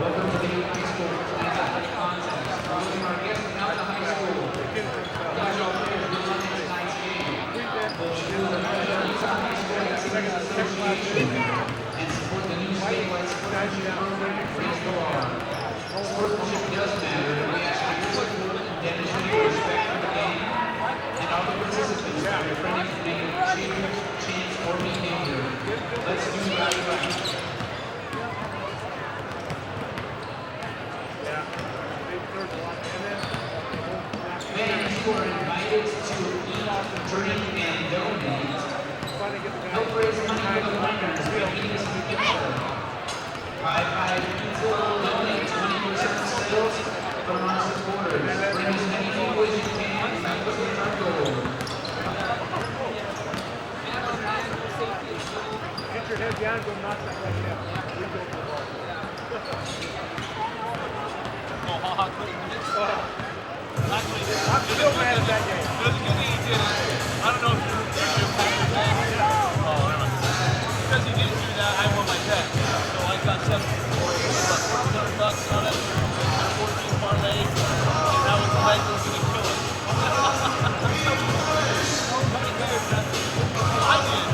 Welcome to the high school athletic contest. Welcome our guests from Alta High School. Please all players good luck in tonight's game. We'll do the measure of Alta High School Activities Association and support the new statewide sportsmanship program. Please go on. Sportsmanship does matter, and we ask you to support and demonstrate respect for the game and all the participants are refraining from making cheers, chants, or behavior. Let's do right. Fans who are invited to eat, drink, and donate, help raise money for the runners who need us to get there. Five Pizza will donate 20% of sales from our supporters. Bring as many people as you can and help us reach our goal. Get your head down, go knock that right down. I'm still mad at that game. I don't know if you're because he didn't do that, I won my bet. So I got $700 on it, 14 parlay, and that was the night that was going to kill it. I did.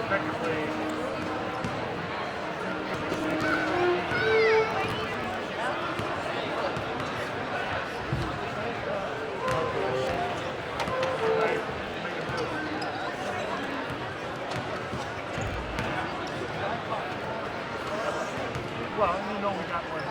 effectively. Well, you know we got one.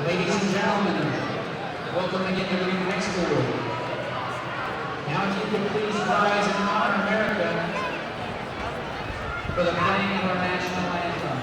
Ladies and gentlemen, welcome again to Bingham High School. Now if you could please rise and honor America for the playing of our national anthem.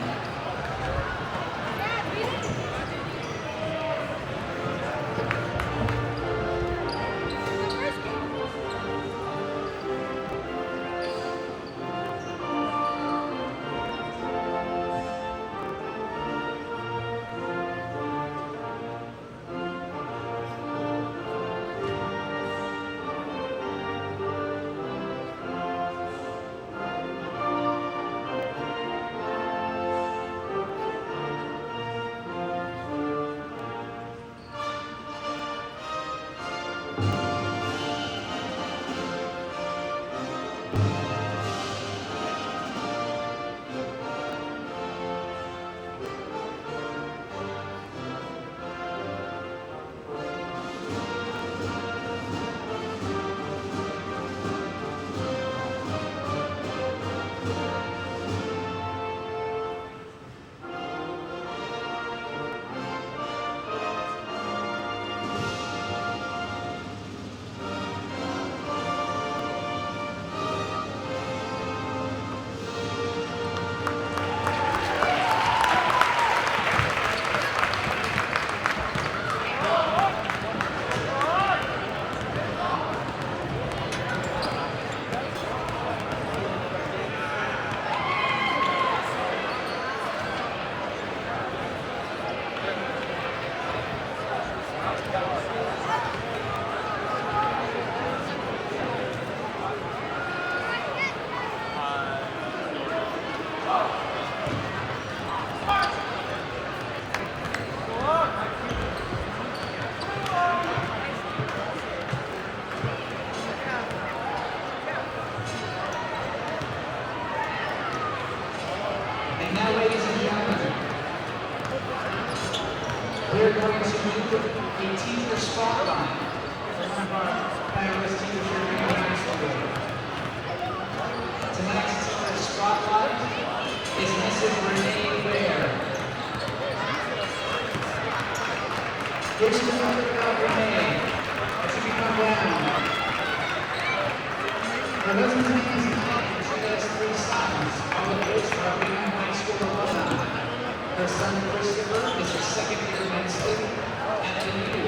And now, ladies and gentlemen, we're going to move a teacher spotlight for one of our fabulous teachers here at Bingham High School. Tonight's teacher spotlight is Mrs. Renee Ware. Here's the number of Renee as you come down. Her husband's name is Mike, and she has 3 sons, all of which are Bingham High School alumni. Her son Christopher is a second-year med student at the U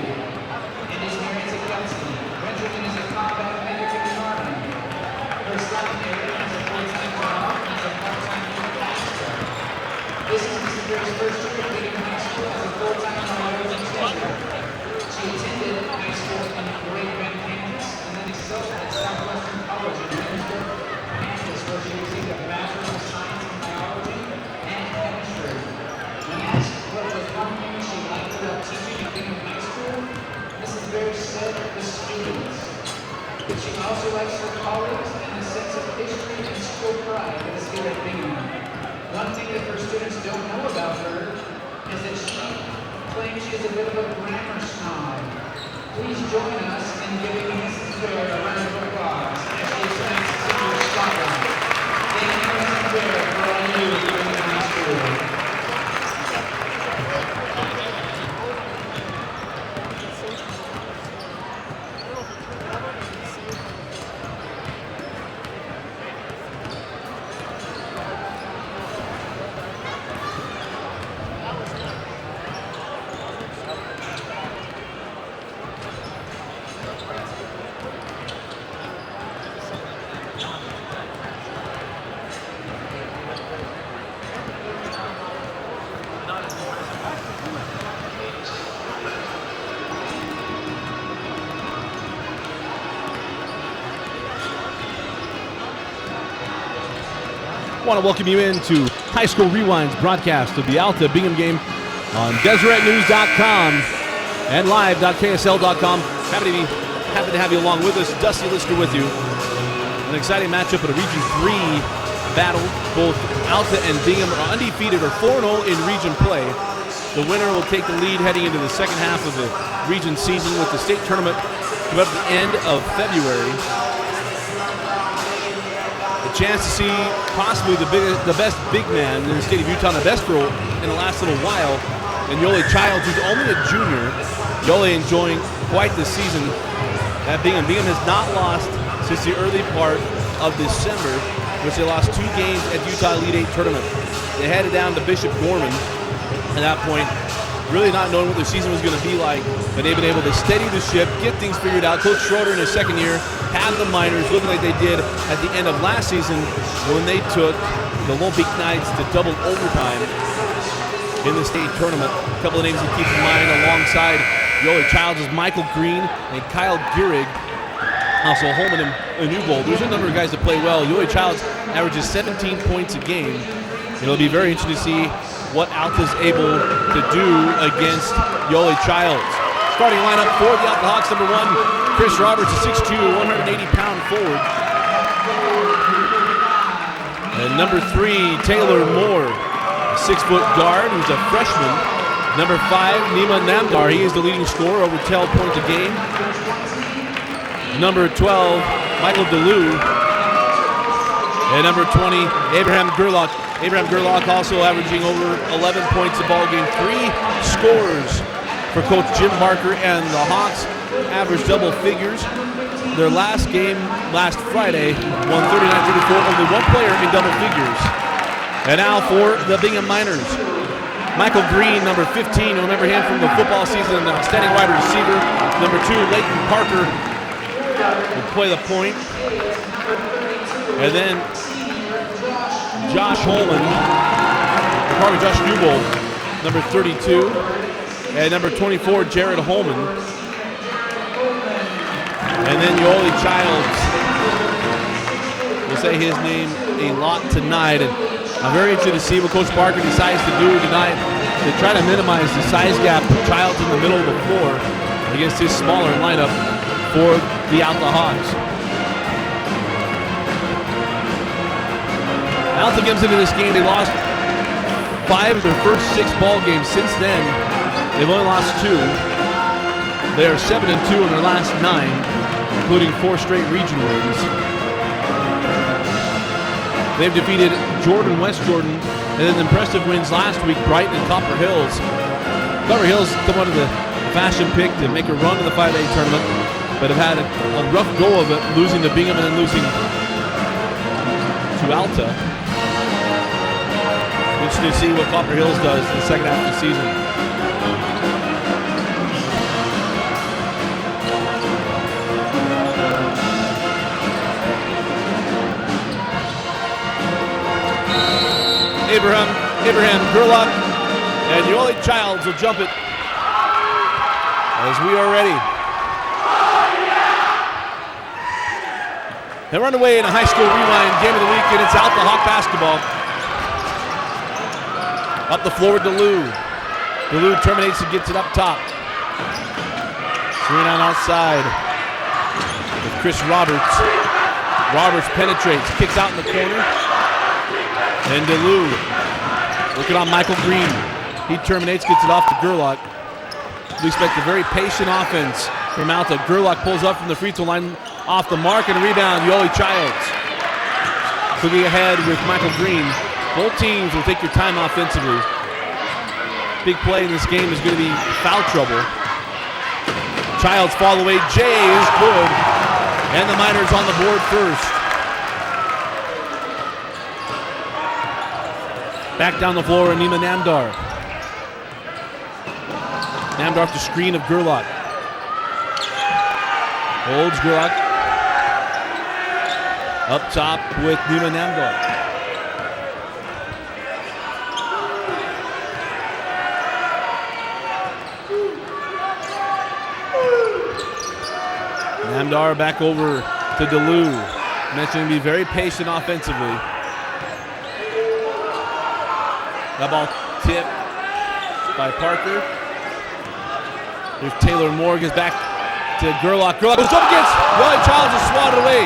and is married to Kelsey. Benjamin is a combat medic very sad for the students. But she also likes her colleagues and a sense of history and school pride that is here at Bingham. One thing that her students don't know about her is that she claims she is a bit of a grammar snob. Please join us in giving Mrs. Baird a round of applause as she explains senior Scotland. Thank you, Mrs. Baird, for all you do at Bingham High School. I want to welcome you into High School Rewind's broadcast of the Alta Bingham game on DeseretNews.com and live.ksl.com. Happy to have you along with us. Dusty Lister with you. An exciting matchup at a Region 3 battle. Both Alta and Bingham are undefeated or 4-0 in region play. The winner will take the lead heading into the second half of the region season with the state tournament coming up at the end of February. Chance to see possibly the best big man in the state of Utah, the best role in the last little while, and Yoli Childs, who's only a junior. Yoli enjoying quite the season at Bingham. Bingham has not lost since the early part of December, which they lost 2 games at Utah Elite 8 tournament. They headed down to Bishop Gorman at that point, really not knowing what their season was going to be like, but they've been able to steady the ship, get things figured out. Coach Schroeder in his second year have the minors looking like they did at the end of last season when they took the Lone Peak Knights to double overtime in the state tournament. A couple of names to keep in mind alongside Yoli Childs is Michael Green and Kyle Gehrig. Also Holman and Newbold. There's a number of guys that play well. Yoli Childs averages 17 points a game. It'll be very interesting to see what Alta's able to do against Yoli Childs. Starting lineup for the Alta Hawks, number 1, Chris Roberts, a 6'2", 180-pound forward. And number 3, Taylor Moore, a 6-foot guard who's a freshman. Number 5, Nima Namdar, he is the leading scorer, over 12 points a game. Number 12, Michael DeLue. And number 20, Abraham Gerlach. Abraham Gerlach also averaging over 11 points a ball game. 3 scores for Coach Jim Barker, and the Hawks averaged double figures. Their last game last Friday won 39-34, only 1 player in double figures. And now for the Bingham Miners. Michael Green, number 15, you'll remember him from the football season, an outstanding wide receiver. Number 2, Leighton Parker will play the point. And then Josh Holman, Josh Newbold, number 32, and number 24, Jared Holman. And then Yoli Childs. We'll say his name a lot tonight, and I'm very interested to see what Coach Barker decides to do tonight to try to minimize the size gap of Childs in the middle of the floor against his smaller lineup for the Alta Hawks. Alta comes into this game, they lost 5 of their first 6 ball games. Since then, they've only lost 2. They are 7-2 in their last 9, including 4 straight region wins. They've defeated Jordan, West Jordan, and then impressive wins last week, Brighton and Copper Hills. Copper Hills come under the fashion pick to make a run to the 5A tournament, but have had a rough go of it, losing to Bingham and then losing to Alta. Interesting to see what Copper Hills does in the second half of the season. Abraham Gerlach and Yoli Childs will jump it as we are ready. And we're underway in a high school rewind game of the week, and it's Alta Hawk basketball. Up the floor with DeLue. DeLue terminates and gets it up top. So Going on outside with Chris Roberts. Roberts penetrates, kicks out in the corner. And DeLue looking on Michael Green. He terminates, gets it off to Gerlach. We expect a very patient offense from Alta. Gerlach pulls up from the free throw line off the mark and a rebound, Yoli Childs. Quickly ahead with Michael Green. Both teams will take your time offensively. Big play in this game is going to be foul trouble. Childs fall away. Jay is good. And the Miners on the board first. Back down the floor, Nima Namdar. Namdar off the screen of Gerlach. Holds Gerlach. Up top with Nima Namdar. Namdar back over to DeLue. Mentioned to be very patient offensively. That ball tipped by Parker. There's Taylor Moore, gets back to Gerlach. Gerlach goes up against Yoli Childs, is swatted away.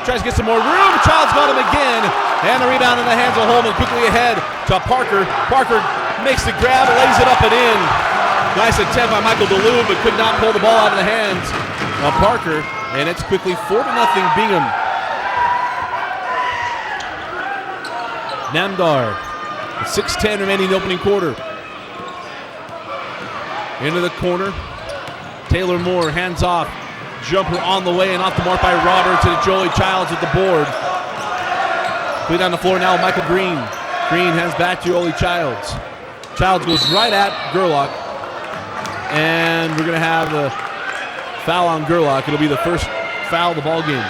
Tries to get some more room. Childs got him again. And the rebound in the hands of Holman. Quickly ahead to Parker. Parker makes the grab, lays it up and in. Nice attempt by Michael DeLue, but could not pull the ball out of the hands of Parker. And it's quickly 4-0 Bingham. Namdar. 6:10 remaining in the opening quarter. Into the corner. Taylor Moore, hands off. Jumper on the way and off the mark by Roberts, and it's Joey Childs at the board. Play down the floor now, Michael Green. Green hands back to Joey Childs. Childs goes right at Gerlach. And we're going to have a foul on Gerlach. It'll be the first foul of the ball game.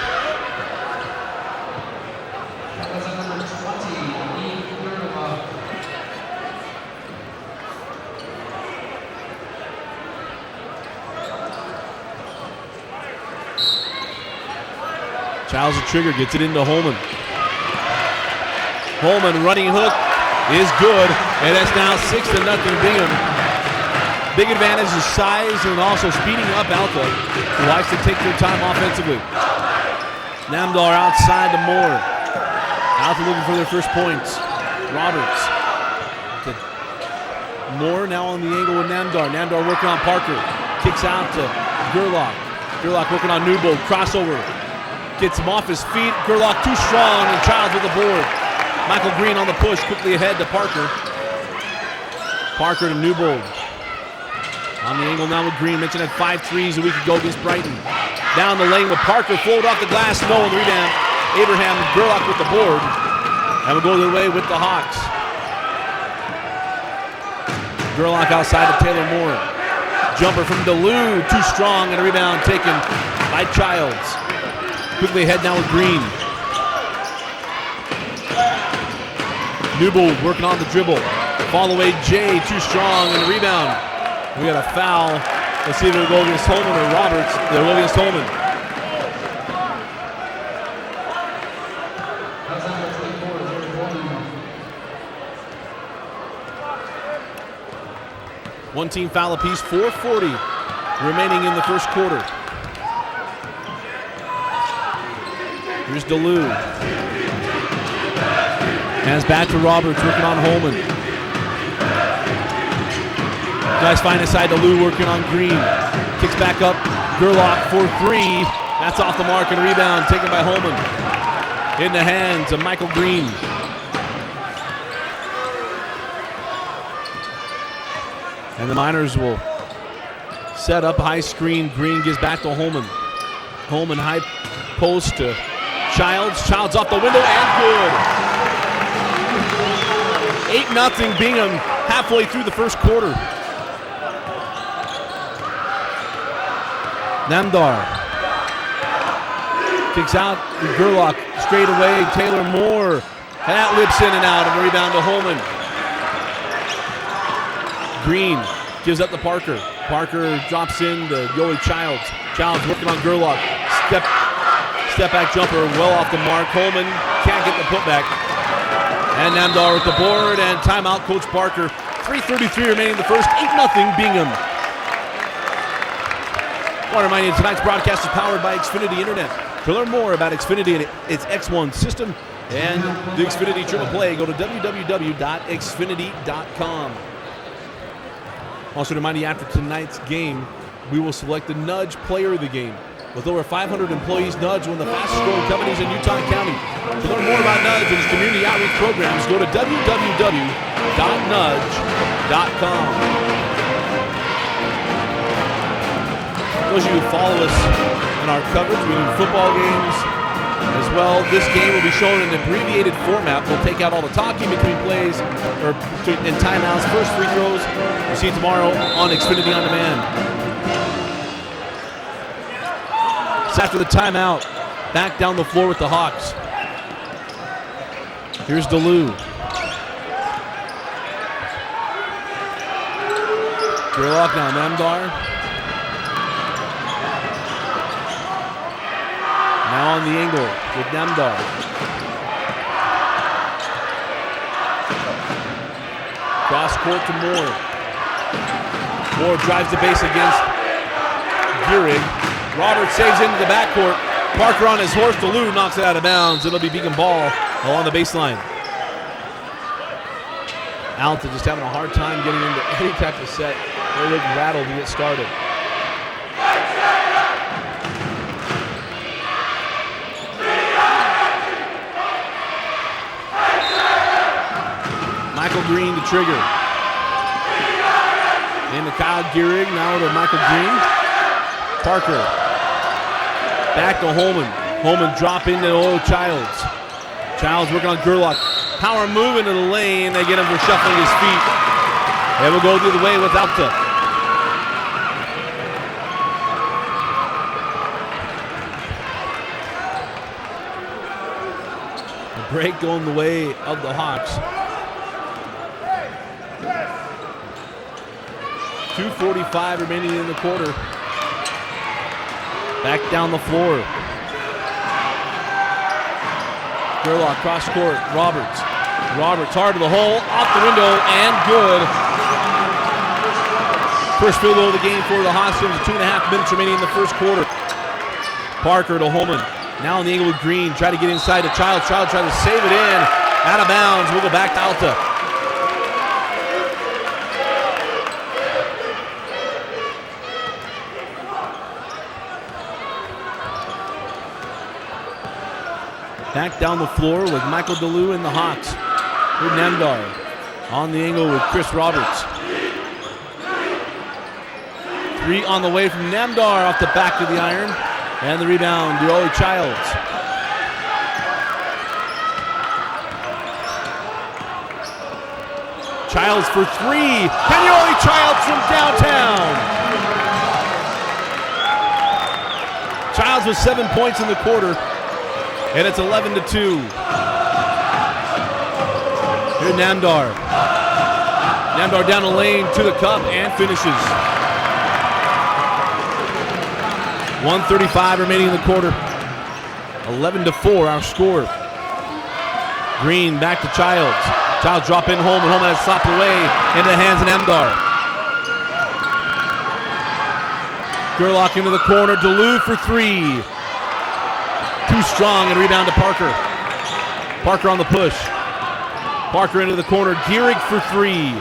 Childs the trigger, gets it into Holman. Holman running hook is good, and that's now 6-0 Bingham. Big advantage is size and also speeding up Alta, who likes to take their time offensively. Namdar outside to Moore. Alta looking for their first points. Roberts to Moore, now on the angle with Namdar. Namdar working on Parker. Kicks out to Gerlach. Gerlach working on Newbold. Crossover. Gets him off his feet. Gerlach too strong, and Childs with the board. Michael Green on the push, quickly ahead to Parker. Parker to Newbold. On the angle now with Green. Mentioned had 5 threes a week ago against Brighton. Down the lane with Parker. Float off the glass. No, and the rebound. Abraham and Gerlach with the board. And will go their way with the Hawks. Gerlach outside to Taylor Moore. Jumper from DeLue. Too strong, and a rebound taken by Childs. Quickly ahead now with Green. Newbold working on the dribble. Fall away Jay, too strong, and a rebound. We got a foul. Let's see if it'll go against Holman or Roberts. They'll go against Holman. One team foul apiece, 4:40 remaining in the first quarter. Here's DeLue. Hands back to Roberts, working on Holman. Guys find inside DeLue, working on Green. Kicks back up, Gerlach for 3. That's off the mark, and a rebound taken by Holman. In the hands of Michael Green. And the Miners will set up high screen. Green gives back to Holman. Holman high post to Childs. Childs off the window and good. 8-0 Bingham halfway through the first quarter. Namdar kicks out to Gerlach straight away. Taylor Moore. That whips in and out, and a rebound to Holman. Green gives up to Parker. Parker drops in to Yoeli Childs. Childs working on Gerlach. Step back jumper well off the mark. Holman can't get the putback. And Namdar with the board, and timeout, Coach Parker. 3:33 remaining in the first. 8-0 Bingham. I want to remind you, tonight's broadcast is powered by Xfinity Internet. To learn more about Xfinity and its X1 system and the Xfinity Triple Play, go to www.xfinity.com. Also to remind you, after tonight's game, we will select the Nudge Player of the Game. With over 500 employees, Nudge, one of the fastest growing companies in Utah County. To learn more about Nudge and its community outreach programs, go to www.nudge.com. Those of you who follow us in our coverage, we do football games as well. This game will be shown in an abbreviated format. We'll take out all the talking between plays and timeouts, first free throws. We'll see you tomorrow on Xfinity On Demand. It's after the timeout, back down the floor with the Hawks. Here's DeLu. Gerlach now, Namdar. Now on the angle with Namdar. Cross court to Moore. Moore drives the base against Gehrig. Roberts saves into the backcourt. Parker on his horse. DeLu knocks it out of bounds. It'll be Bingham ball along the baseline. Alta just having a hard time getting into any type of set. They're looking rattled to get started. Michael Green to trigger. Into Kyle Gehrig, now to Michael Green. Parker. Back to Holman. Holman drop into Childs. Childs working on Gerlach. Power move into the lane. They get him for shuffling his feet. They will go the other way with Alta. The break going the way of the Hawks. 2:45 remaining in the quarter. Back down the floor. Gerlach cross court. Roberts. Roberts hard to the hole. Off the window and good. First field goal of the game for the Hawks. 2.5 minutes remaining in the first quarter. Parker to Holman. Now on the angle with Green. Try to get inside to Childs. Childs trying to save it in. Out of bounds. We'll go back to Alta. Back down the floor with Michael DeLu and the Hawks. With Namdar. On the angle with Chris Roberts. Three on the way from Namdar off the back of the iron. And the rebound, Yoli Childs. Childs for three. And Yoli Childs from downtown. Childs with 7 points in the quarter. And it's 11-2. Here Namdar. Namdar down the lane to the cup and finishes. 1:35 remaining in the quarter. 11-4 our score. Green back to Childs. Childs drop in Holman. Holman has slapped away into the hands of Namdar. Gerlach into the corner. DeLu for three. Too strong and rebound to Parker. Parker on the push. Parker into the corner. Gehrig for three.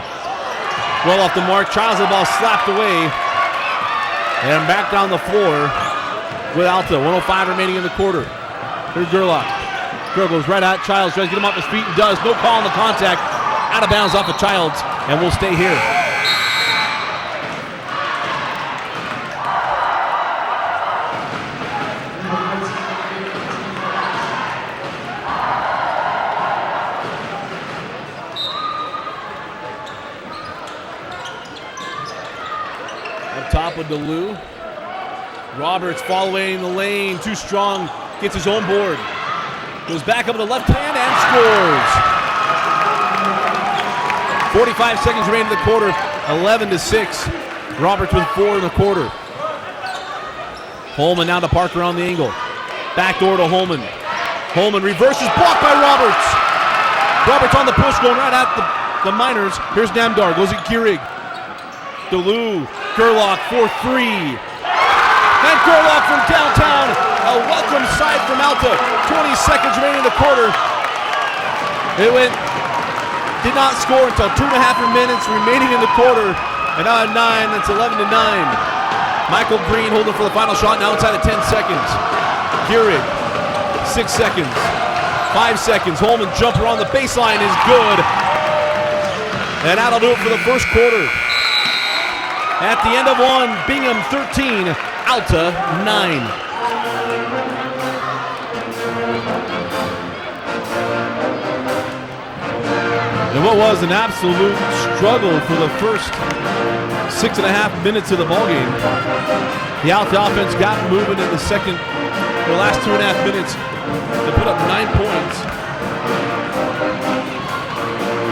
Well off the mark. Childs the ball slapped away. And back down the floor with Alta. 1:05 remaining in the quarter. Here's Gerlach. Gerlach goes right at Childs. Tries to get him off his feet and does. No call on the contact. Out of bounds off of Childs. And we'll stay here. Top of DeLu. Roberts following the lane. Too strong. Gets his own board. Goes back up to the left hand and scores. 45 seconds remaining in the quarter. 11-6. Roberts with 4 in the quarter. Holman now to Parker on the angle. Backdoor to Holman. Holman reverses. Blocked by Roberts. Roberts on the push going right at the Miners. Here's Namdar. Goes at Gehrig. DeLu. Gerlach for three. Gerlach from downtown. A welcome side from Alta. 20 seconds remaining in the quarter. Did not score until 2.5 minutes remaining in the quarter. And now at 9, that's 11-9. Michael Green holding for the final shot, now inside of 10 seconds. Gehrig, 6 seconds, 5 seconds. Holman jumper on the baseline is good. And that'll do it for the first quarter. At the end of one, Bingham 13, Alta 9. And what was an absolute struggle for the first 6.5 minutes of the ballgame. The Alta offense got moving in the last 2.5 minutes to put up 9 points.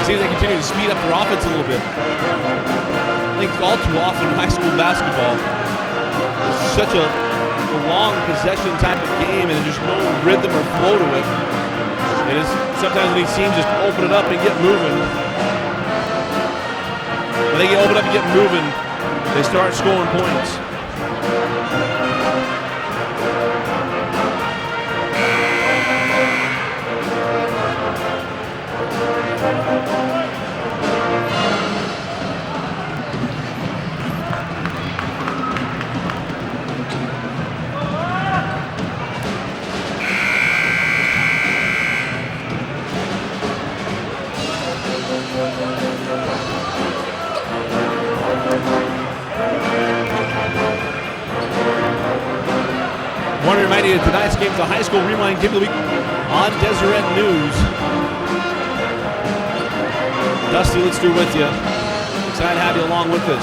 See, they continue to speed up their offense a little bit. I think all too often in high school basketball, it's such a long possession type of game and there's just no rhythm or flow to it. It is sometimes these teams just open it up and get moving. When they get open up and get moving, they start scoring points. Want to remind you that tonight's game is a high school rewind game of the week on Deseret News. Dusty, let's do it with you. Excited to have you along with us.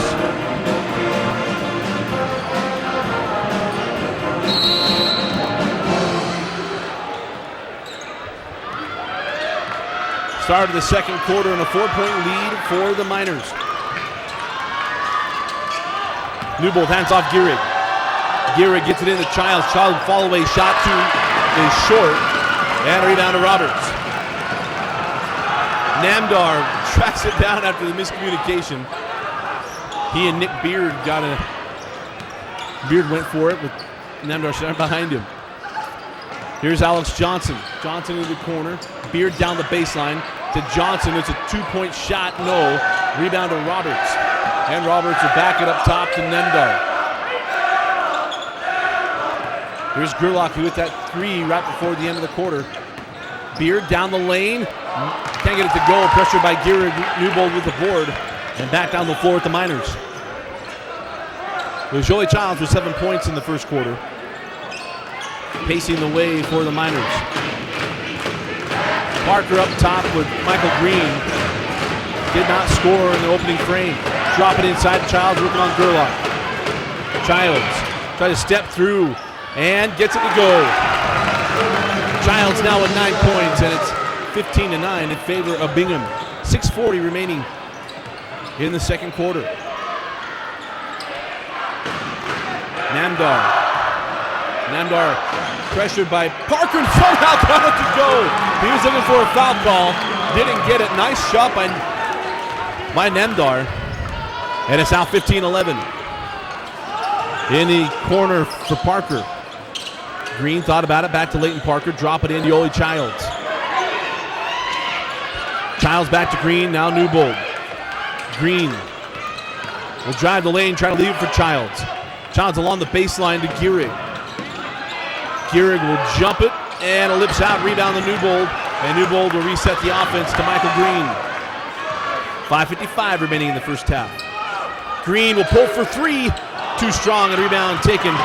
Start of the second quarter and a 4-point lead for the Miners. Newbold hands off Gehrig. Gehrig gets it into Childs. Childs fall away shot is short. And a rebound to Roberts. Namdar tracks it down after the miscommunication. He and Nick Beard Beard went for it with Namdar sitting behind him. Here's Alex Johnson. Johnson into the corner. Beard down the baseline to Johnson. It's a 2-point shot. No. Rebound to Roberts. And Roberts will back it up top to Namdar. Here's Gerlach who hit that 3 right before the end of the quarter. Beard down the lane. Can't get it to go. Pressured by Gehrig. Newbold with the board. And back down the floor with the Miners. It was Joey Childs with 7 points in the first quarter. Pacing the way for the Miners. Parker up top with Michael Green. Did not score in the opening frame. Drop it inside. Childs working on Gerlach. Childs try to step through. And gets it to go. Childs now with 9 points, and it's 15-9 in favor of Bingham. 6:40 remaining in the second quarter. Namdar pressured by Parker and somehow got it to go. He was looking for a foul call. Didn't get it. Nice shot by Namdar. And it's now 15-11. In the corner for Parker. Green thought about it, back to Leighton Parker, drop it in to Yoli Childs. Childs back to Green, now Newbold. Green will drive the lane, try to leave it for Childs. Childs along the baseline to Gehrig. Gehrig will jump it, and ellipse out, rebound to Newbold, and Newbold will reset the offense to Michael Green. 5:55 remaining in the first half. Green will pull for 3, too strong, and rebound taken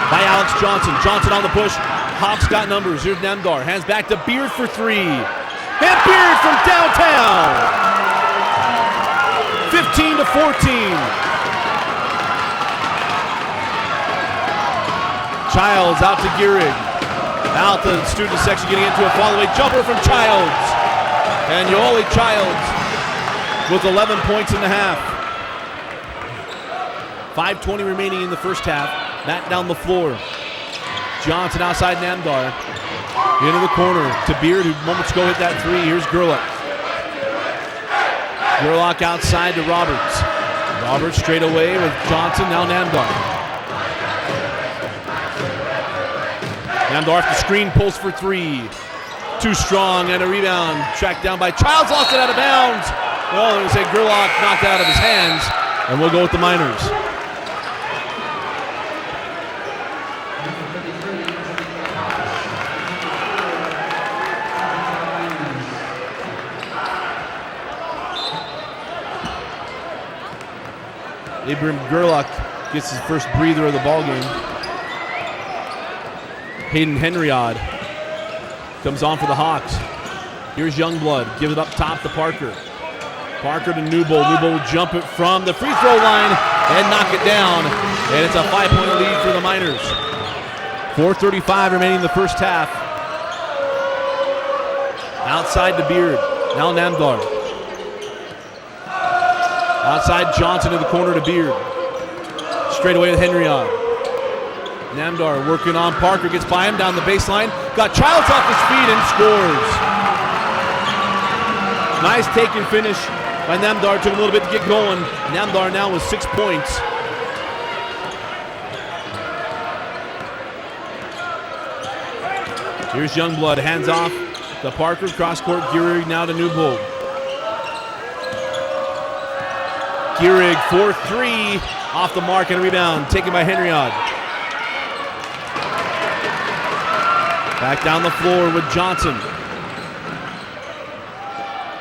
by Alex Johnson. Johnson on the push. Hawks got numbers. Here's Namdar. Hands back to Beard for 3. And Beard from downtown. 15-14. Childs out to Gehrig. Alta student section getting into a fall-away jumper from Childs. And Yoli Childs with 11 points in the half. 5:20 remaining in the first half. Back down the floor. Johnson outside Namdar. Into the corner to Beard, who moments ago hit that 3. Here's Gerlach. Gerlach outside to Roberts. Roberts straight away with Johnson, now Namdar. Namdar off the screen, pulls for three. Too strong, and a rebound. Tracked down by Childs, lost it out of bounds. Well, they're going to say Gerlach knocked it out of his hands, and we'll go with the Miners. Abram Gerlach gets his first breather of the ball game. Hayden Henriod comes on for the Hawks. Here's Youngblood, gives it up top to Parker. Parker to Newbold. Newbold will jump it from the free throw line and knock it down. And it's a 5-point lead for the Miners. 4:35 remaining in the first half. Outside to Beard. Now Namdar. Outside Johnson in the corner to Beard. Straight away to Henriod. Namdar working on Parker, gets by him down the baseline. Got Childs off his feet and scores. Nice take and finish by Namdar. Took a little bit to get going. Namdar now with 6 points. Here's Youngblood, hands off to Parker, cross court. Gierig now to Newbold. Gierig for three, off the mark and a rebound, taken by Henriod. Back down the floor with Johnson.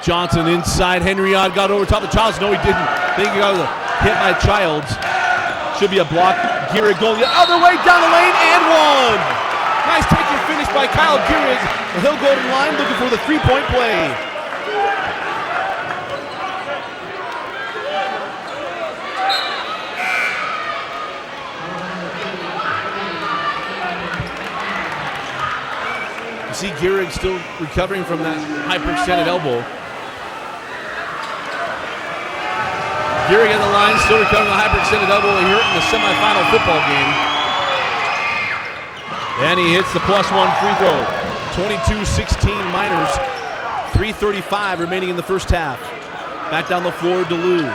Johnson inside, Henriod got over top of Childs. No, he didn't. I think he got hit by Childs. Should be a block. Gierig going the other way down the lane and one. Nice take and finish by Kyle Gierig. He'll go to the line looking for the three-point play. See Gierig still recovering from that hyperextended elbow. Gierig at the line, still recovering from the hyperextended elbow here in the semifinal football game. And he hits the +1 free throw. 22-16 Miners. 3:35 remaining in the first half. Back down the floor, DeLue.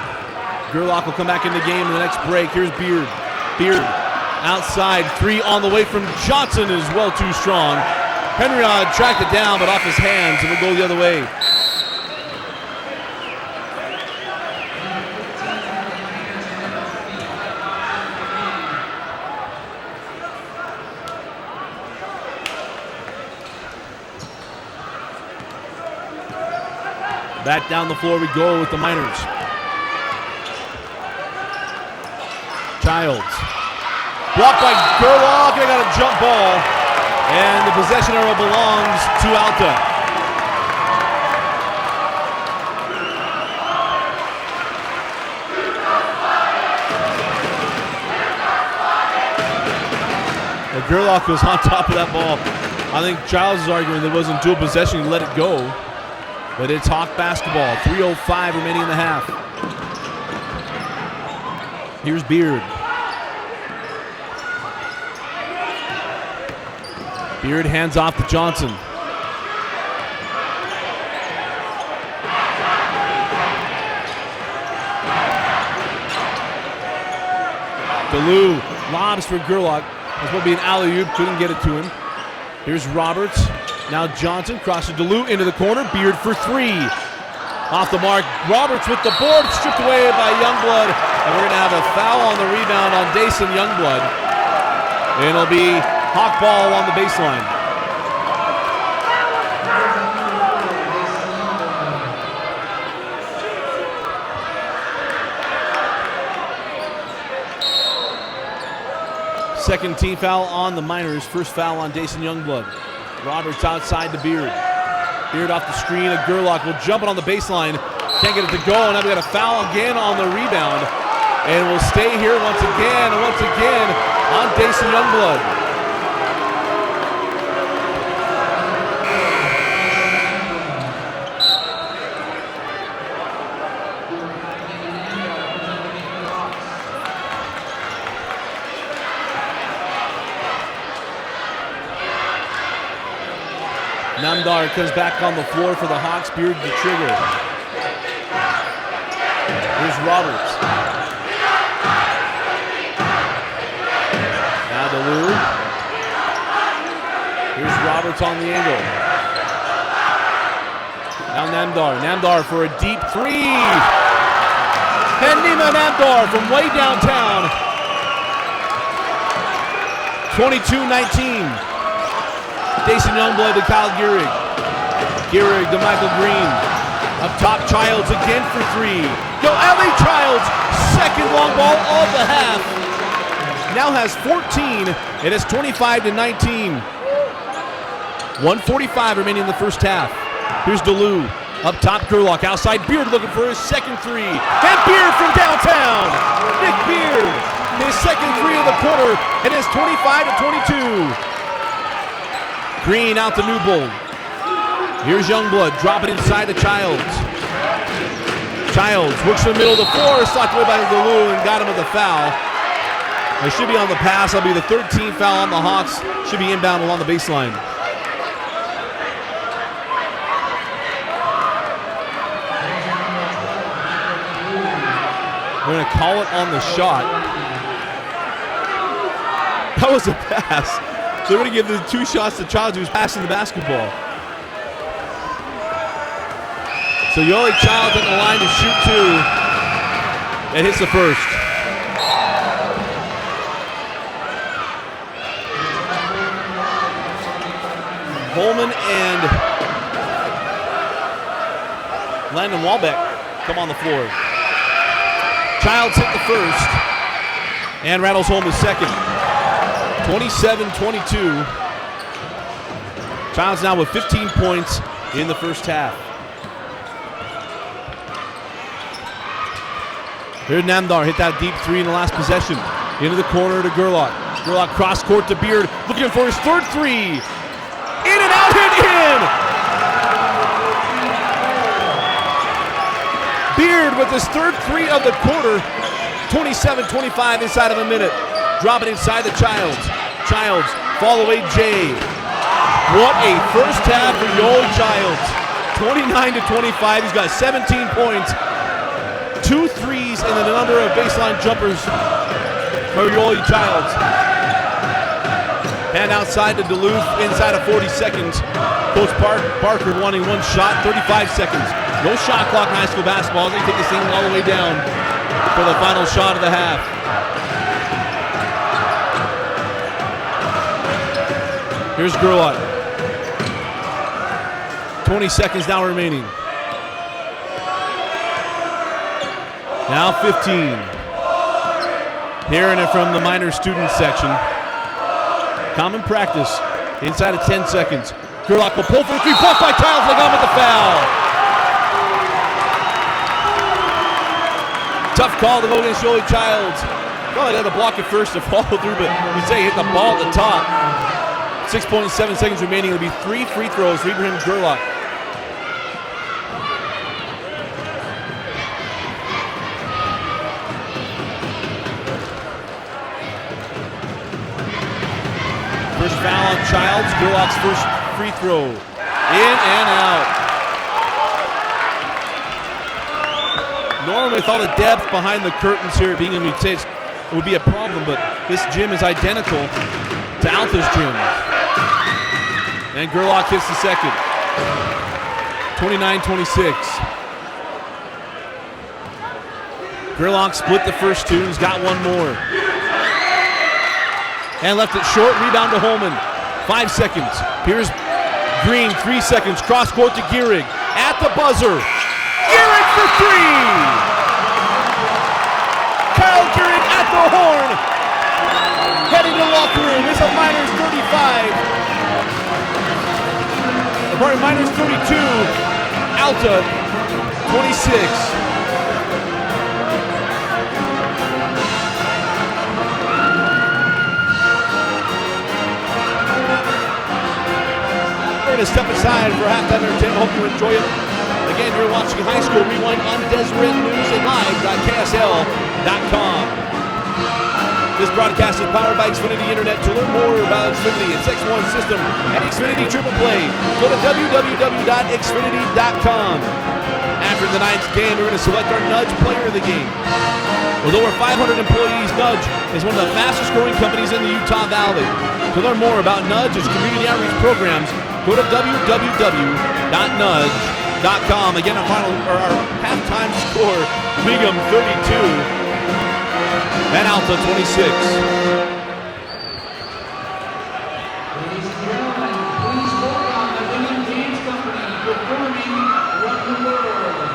Gerlach will come back in the game in the next break. Here's Beard. Beard outside, three on the way from Johnson is well too strong. Henriod tracked it down, but off his hands, and will go the other way. Back down the floor we go with the Miners. Childs. Blocked by Gerlach, they got a jump ball. And the possession arrow belongs to Alta. Well, Gerlach was on top of that ball. I think Childs is arguing there wasn't dual possession, he let it go. But it's Hawk basketball. 3:05 remaining in the half. Here's Beard. Beard hands off to Johnson. DeLue lobs for Gerlach. That's what be an alley-oop, couldn't get it to him. Here's Roberts. Now Johnson crosses DeLue into the corner. Beard for three. Off the mark. Roberts with the board, stripped away by Youngblood. And we're going to have a foul on the rebound on Dason Youngblood. And it'll be Hawk ball on the baseline. Second team foul on the Miners. First foul on Dason Youngblood. Roberts outside to Beard. Beard off the screen. And Gerlach will jump it on the baseline. Can't get it to go. And now we got a foul again on the rebound. And we'll stay here once again on Dason Youngblood. Namdar comes back on the floor for the Hawks. Beard the trigger. Here's Roberts. Now DeLue. Roberts on the angle. Now Namdar for a deep three. And Nima Namdar from way downtown. 22-19. Jason Youngblood to Kyle Gehrig. Gehrig to Michael Green. Up top, Childs again for three. Yo, L.A. Childs, second long ball of the half. Now has 14. It is 25-19. 1:45 remaining in the first half. Here's DeLue. Up top, Gerlach. Outside, Beard looking for his second three. And Beard from downtown. Nick Beard. His second three of the quarter. It is 25-22. Green out to Newbold. Here's Youngblood. Drop it inside to Childs. Childs works in the middle of the floor. Slapped away by DeLue and got him with a foul. It should be on the pass. That'll be the 13th foul on the Hawks. Should be inbound along the baseline. They're going to call it on the shot. That was a pass. They're going to give the 2 shots to Childs, who's passing the basketball. So Yoli Childs at the line to shoot 2. And hits the first. Holman and Landon Walbeck come on the floor. Childs hit the first and rattles home the second. 27-22. Childs now with 15 points in the first half. Here's Namdar, hit that deep three in the last possession. Into the corner to Gerlach. Gerlach cross court to Beard, looking for his third three. In and out, hit in! Beard with his third three of the quarter. 27-25 inside of a minute. Drop it inside to Childs. Childs, fall away Jay. What a first half for Yoli Childs. 29-25, he's got 17 points. 2 threes and then a number of baseline jumpers for Yoli Childs. And outside to Duluth, inside of 40 seconds. Coach Barker wanting one shot, 35 seconds. No shot clock in high school basketball. They take this thing all the way down for the final shot of the half. Here's Gerlach. 20 seconds now remaining. Now 15. Hearing it from the minor student section. Common practice. Inside of 10 seconds. Gerlach will pull for the three. Blocked by Childs. They got him with the foul. Tough call to go against Yoli Childs. Probably had to block it first to follow through, but you say he hit the ball at the top. 6.7 seconds remaining. It'll be 3 free throws for Ibrahim Gerlach. First foul on Childs. Gerlach's first free throw. In and out. Normally, with all the depth behind the curtains here at Bingham, you'd say it would be a problem, but this gym is identical to Alta's gym. And Gerlach hits the second. 29-26. Gerlach split the first two. He's got one more. And left it short. Rebound to Holman. 5 seconds. Here's Green. 3 seconds. Cross court to Gehrig. At the buzzer. Gehrig for three. Kyle Gehrig at the horn. Heading to the locker room. It's a Miners 35. Miners 32. Alta 26. To step aside for halftime entertainment. Hope you enjoy it. Again, you're watching High School Rewind on Deseret News and live.ksl.com. This broadcast is powered by Xfinity Internet. To learn more about Xfinity and X1 system and Xfinity Triple Play, go to www.xfinity.com. After the ninth game, we're going to select our Nudge Player of the Game. With over 500 employees, Nudge is one of the fastest growing companies in the Utah Valley. To learn more about Nudge, its community outreach programs, go to www.nudge.com. Again, our halftime score, Bingham 32 and Alta 26. Ladies and gentlemen, please welcome the Bingham Dance Company performing Run the World.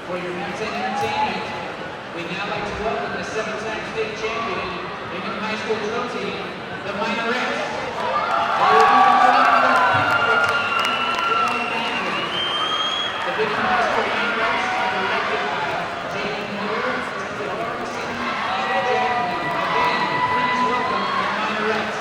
For your news and entertainment, we'd now like to welcome the 7-time state champion, Bingham High School drill team, the Minorettes. They will be performing their picture team, the Bingham High School Minorettes are directed by Jaden Miller, Timothy Ferguson, and Jackman. Again, please welcome the Minorettes.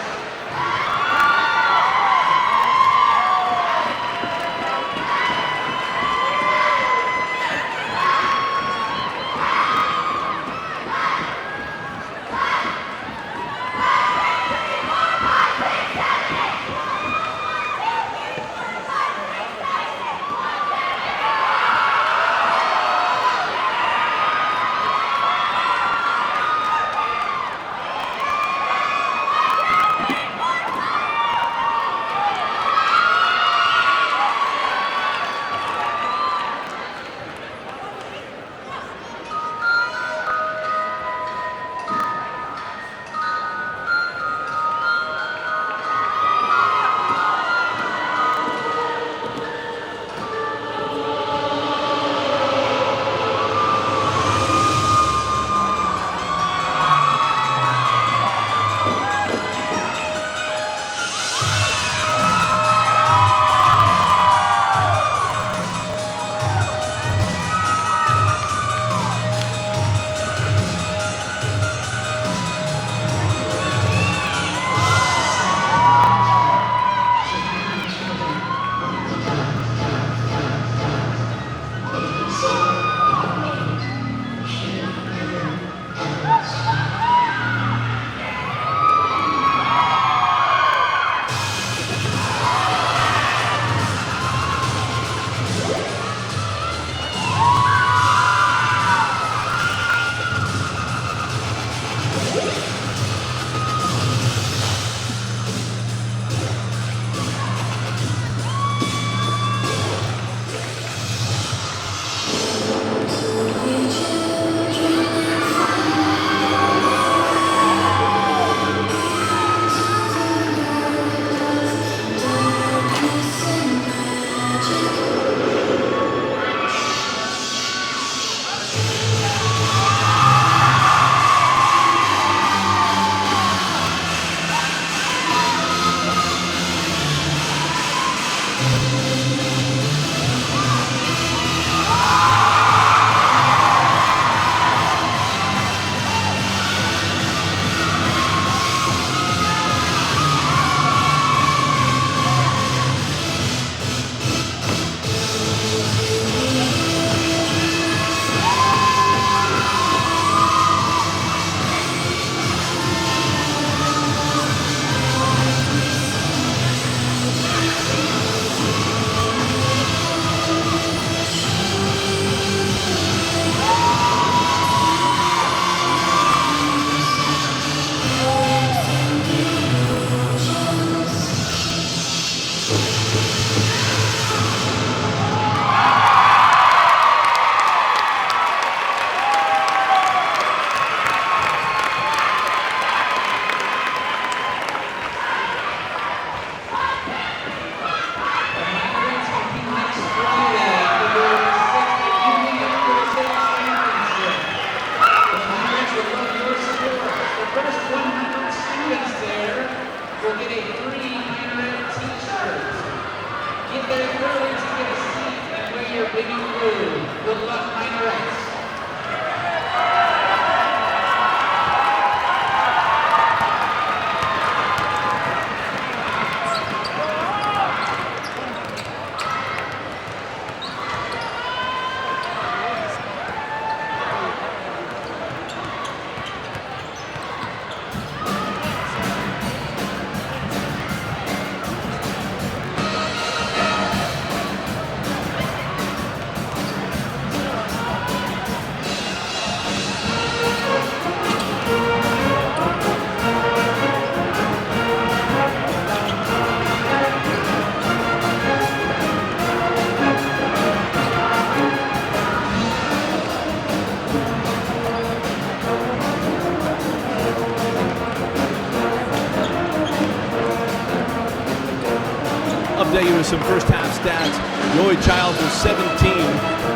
update you with some first half stats. Yoey Childs with 17.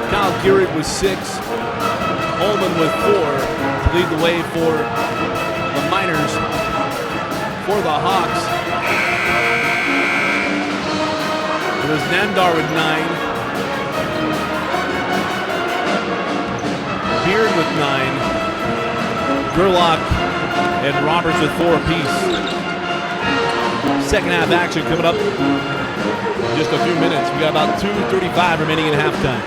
Kyle Gehrig with 6. Holman with 4 to lead the way for the Miners. For the Hawks, it was Namdar with 9. Beard with 9. Gerlach and Roberts with 4 apiece. Second half action coming up in just a few minutes. We got about 2:35 remaining in halftime.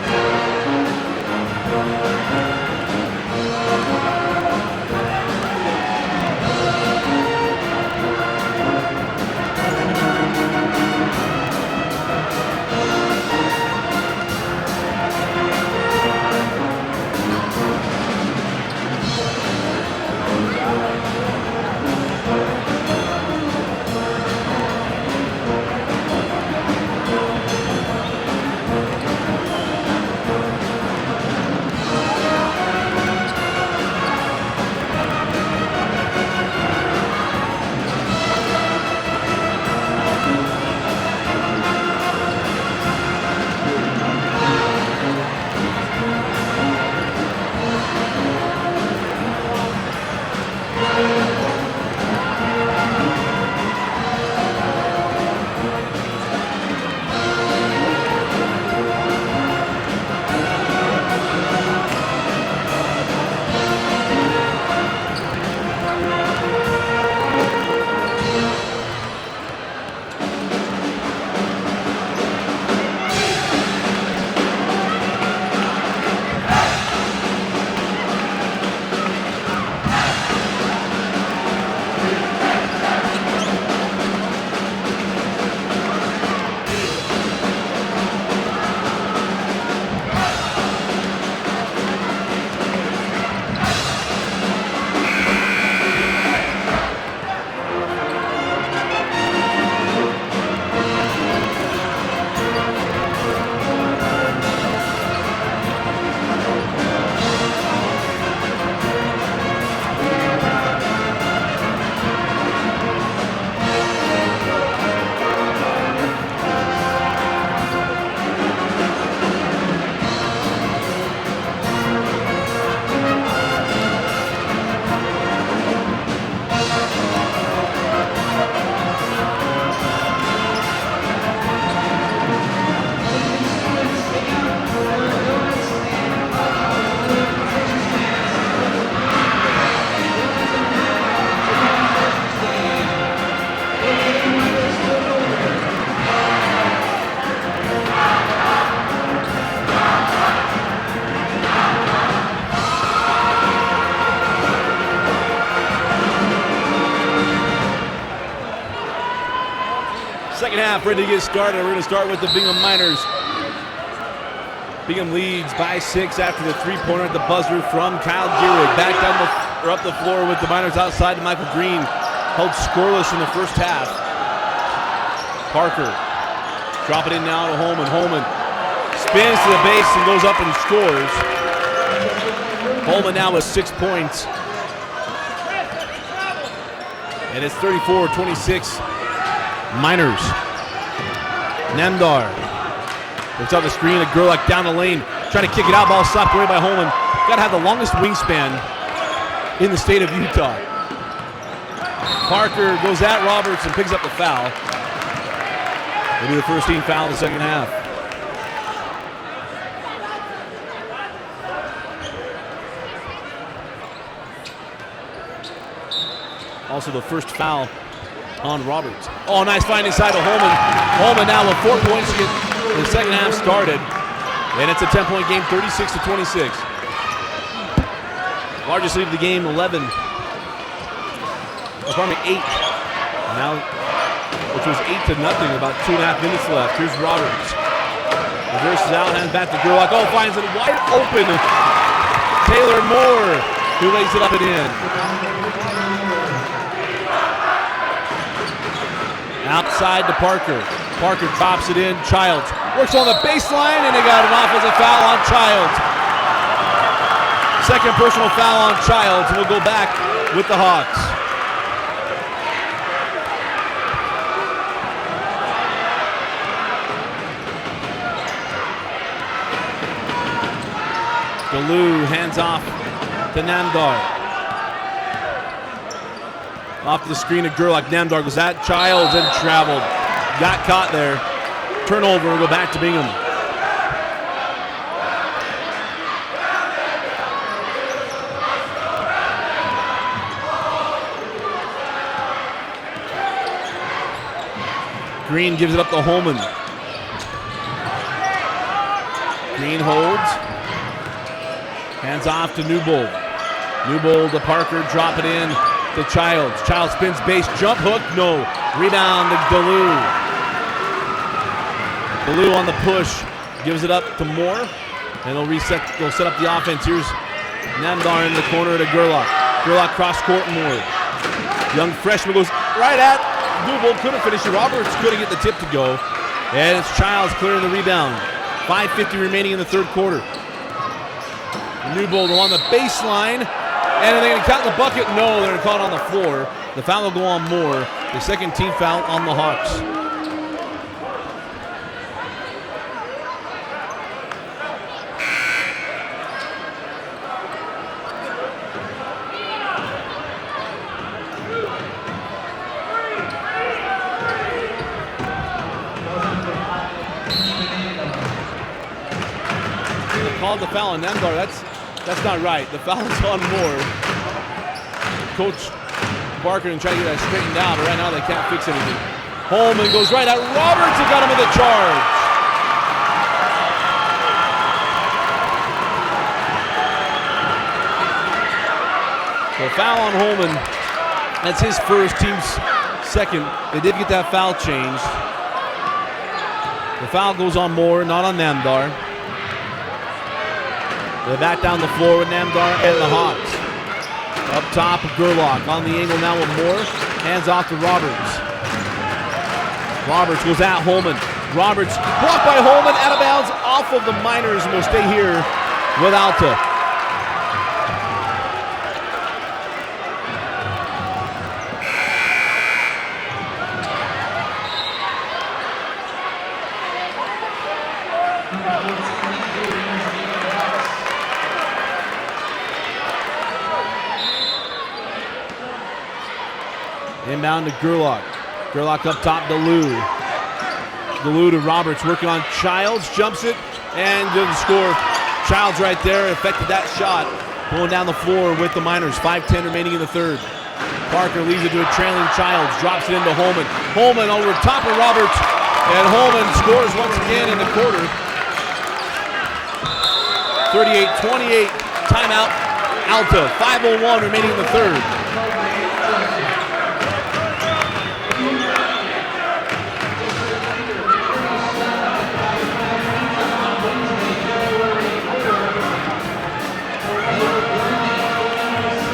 Second half ready to get started. We're going to start with the Bingham Miners. Bingham leads by 6 after the three-pointer at the buzzer from Kyle Gehrig. Back down up the floor with the Miners outside to Michael Green. Held scoreless in the first half. Parker drop it in now to Holman. Holman spins to the base and goes up and scores. Holman now with 6 points. And it's 34-26. Miners. Namdar looks out the screen. A Gerlach down the lane, trying to kick it out. Ball stopped away by Holman. Got to have the longest wingspan in the state of Utah. Parker goes at Roberts and picks up the foul. It'll be the first team foul in the second half. Also the first foul on Roberts. Oh, nice find inside to Holman. Holman now with 4 points to get the second half started. And it's a 10-point game, 36-26. Largest lead of the game, 11. Probably 8. Now, which was 8-0, about 2.5 minutes left. Here's Roberts. Reverses out, hands back to Gerlach. Oh, finds it wide open. Taylor Moore, who lays it up and in. Outside to Parker. Parker drops it in. Childs works on the baseline, and they got an offensive foul on Childs. Second personal foul on Childs, and we'll go back with the Hawks. DeLu hands off to Namdar. Off the screen of Gerlach. Namdar goes at Childs and traveled. Got caught there. Turnover, go back to Bingham. Green gives it up to Holman. Green holds. Hands off to Newbold. Newbold to Parker, drop it in to Childs. Childs spins base, jump hook, no. Rebound to DeLu. DeLu on the push, gives it up to Moore, and they'll set up the offense. Here's Namdar in the corner to Gerlach. Gerlach cross court Moore. Young freshman goes right at Newbold, couldn't finish it. Roberts couldn't get the tip to go. And it's Childs clearing the rebound. 5:50 remaining in the third quarter. Newbold on the baseline. And are they going to count the bucket? No, they're going to call it on the floor. The foul will go on Moore. The second team foul on the Hawks. They called the foul on Namdar. That's not right. The foul is on Moore. Coach Barker and try to get that straightened out, but right now they can't fix anything. Holman goes right at Roberts and got him with a charge. So foul on Holman. That's his first, team's second. They did get that foul changed. The foul goes on Moore, not on Namdar. They're back down the floor with Namdar and the Hawks. Up top of Gerlach. On the angle now with Moore. Hands off to Roberts. Roberts goes at Holman. Roberts blocked by Holman, out of bounds, off of the Miners, and will stay here with Alta. Inbound to Gerlach. Gerlach up top to DeLu. DeLu to Roberts, working on Childs, jumps it, and doesn't score. Childs right there, affected that shot. Going down the floor with the Miners. 5:10 remaining in the third. Parker leaves it to a trailing Childs, drops it into Holman. Holman over top of Roberts, and Holman scores once again in the quarter. 38-28, timeout, Alta. 5:01 remaining in the third.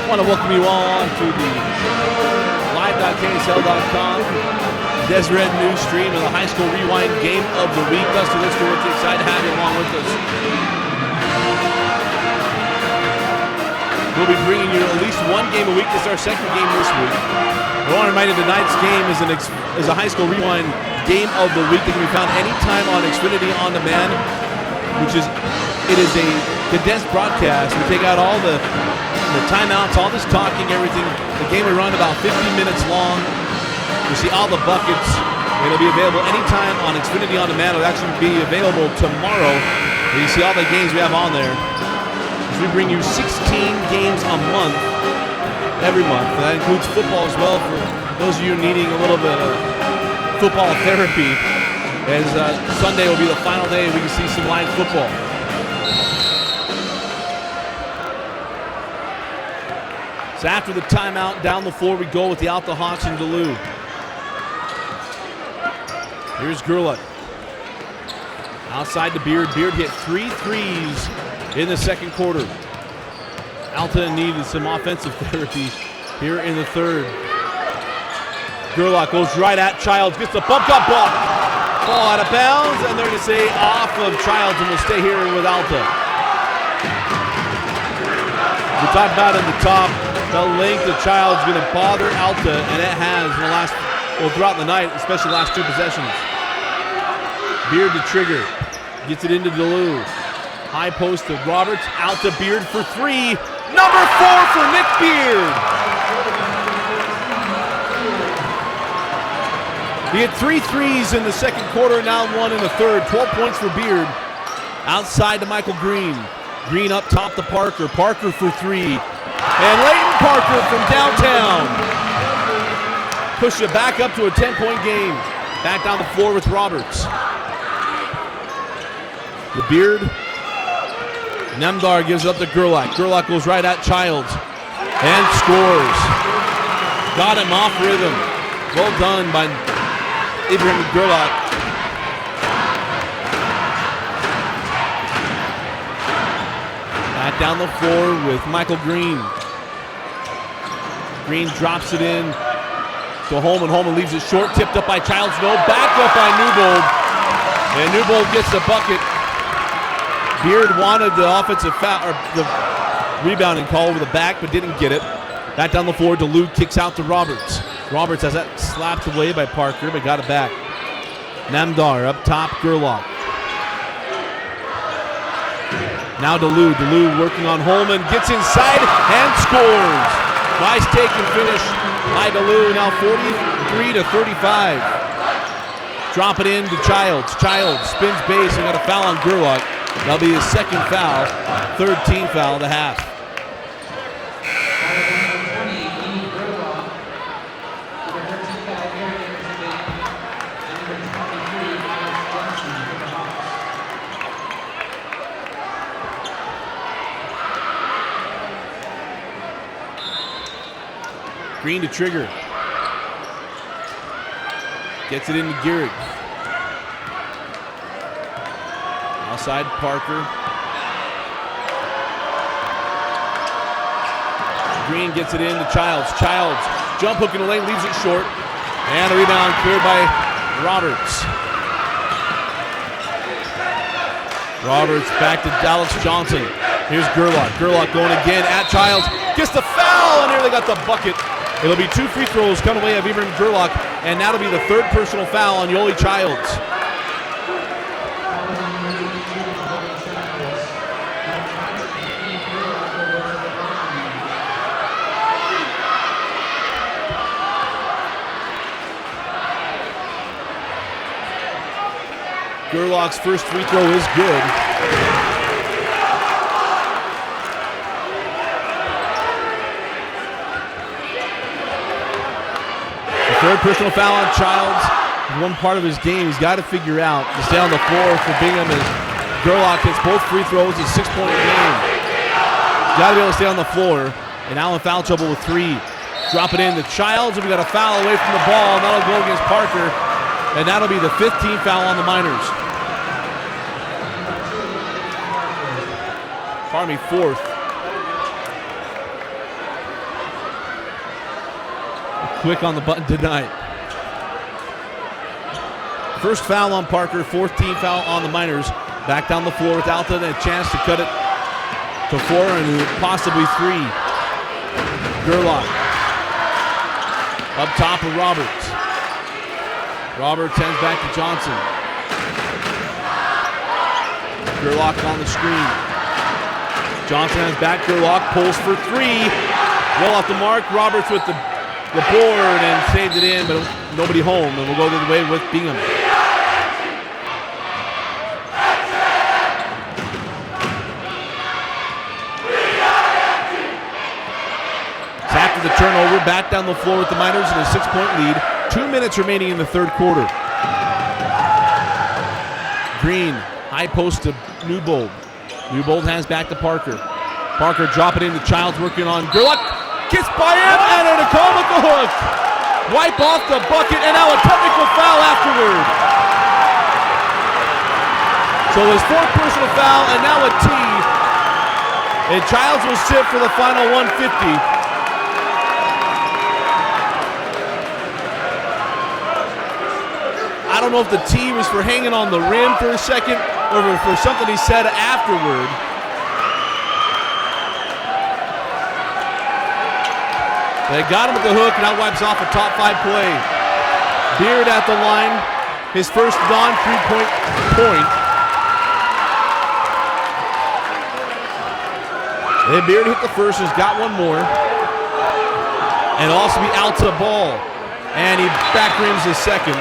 I want to welcome you all on to the live.ksl.com Deseret News stream of the High School Rewind Game of the Week. Dustin Lister, we're excited to have you along with us. We'll be bringing you at least one game a week. This is our second game this week. I want to remind you tonight's game is a High School Rewind Game of the Week that can be found anytime on Xfinity On Demand, it is a condensed broadcast. We take out all the timeouts, all this talking, everything. The game will run about 15 minutes long. You see all the buckets. It'll be available anytime on Xfinity On Demand. It'll actually be available tomorrow. And you see all the games we have on there. We bring you 16 games a month, every month. And that includes football as well for those of you needing a little bit of football therapy. As Sunday will be the final day, we can see some live football. So after the timeout, down the floor we go with the Alta Hawks and DeLu. Here's Gerlach. Outside to Beard. Beard hit 3 threes in the second quarter. Alta needed some offensive therapy here in the third. Gerlach goes right at Childs, gets the bumped up ball. Ball out of bounds, and they're going to say off of Childs and will stay here with Alta. We talked about in the top, the length of Childs is going to bother Alta, and it has in throughout the night, especially the last two possessions. Beard to trigger, gets it into DeLu. High post to Roberts, out to Beard for three. Number 4 for Nick Beard. He had 3 threes in the second quarter, now 1 in the third. 12 points for Beard. Outside to Michael Green. Green up top to Parker. Parker for 3. And Leighton Parker from downtown. Push it back up to a 10-point game. Back down the floor with Roberts. The Beard. Nemdar gives up to Gerlach. Gerlach goes right at Childs and scores. Got him off rhythm. Well done by Ibrahim Gerlach. Back down the floor with Michael Green. Green drops it in to Holman. Holman leaves it short, tipped up by Childs. No, back up by Newbold. And Newbold gets the bucket. Beard wanted the offensive foul, or the rebounding call over the back, but didn't get it. Back down the floor, DeLue kicks out to Roberts. Roberts has that slapped away by Parker, but got it back. Namdar up top, Gerlach. Now DeLue. DeLue working on Holman, gets inside and scores. Nice take and finish by DeLue, now 43-35. Drop it in to Childs. Childs spins base and got a foul on Gerlach. That'll be his second foul, third team foul of the half. Green to trigger. Gets it into Gehrig. Outside Parker. Green gets it in to Childs. Childs jump hook in the lane, leaves it short. And a rebound cleared by Roberts. Roberts back to Dallas Johnson. Here's Gerlach. Gerlach going again at Childs. Gets the foul, and here they got the bucket. It'll be 2 free throws coming away of Ibrahim Gerlach, and that'll be the third personal foul on Yoli Childs. Gerlach's first free throw is good. The third personal foul on Childs. One part of his game he's got to figure out to stay on the floor for Bingham as Gerlach hits both free throws. It's a 6-point game. Got to be able to stay on the floor. And now in foul trouble with 3. Drop it in to Childs, and we got a foul away from the ball. And that'll go against Parker. And that'll be the 15th foul on the Miners. Pardon me, 4th. Quick on the button tonight. First foul on Parker, 4th team foul on the Miners. Back down the floor with Alta, and a chance to cut it to 4 and possibly 3. Gerlach. Up top of Roberts. Roberts sends back to Johnson. Gerlach on the screen. Johnson has back. Gerlach pulls for 3. Well off the mark. Roberts with the board and saved it in, but nobody home. And we'll go the other way with Bingham. So after the turnover, back down the floor with the Miners in a 6-point lead. 2 minutes remaining in the third quarter. Green, high post to Newbold. Newbold has back to Parker. Parker drop it into Childs working on Gerlach. Gets by him and a call with the hook. Wipe off the bucket and now a technical foul afterward. So his 4th personal foul and now a T. And Childs will sit for the final 150. I don't know if the T was for hanging on the rim for a second or for something he said afterward. They got him with the hook, and that wipes off a top 5 play. Beard at the line, his first non-3-point point. Then Beard hit the first, has got one more. And it'll also be Alta ball. And he back rims the second.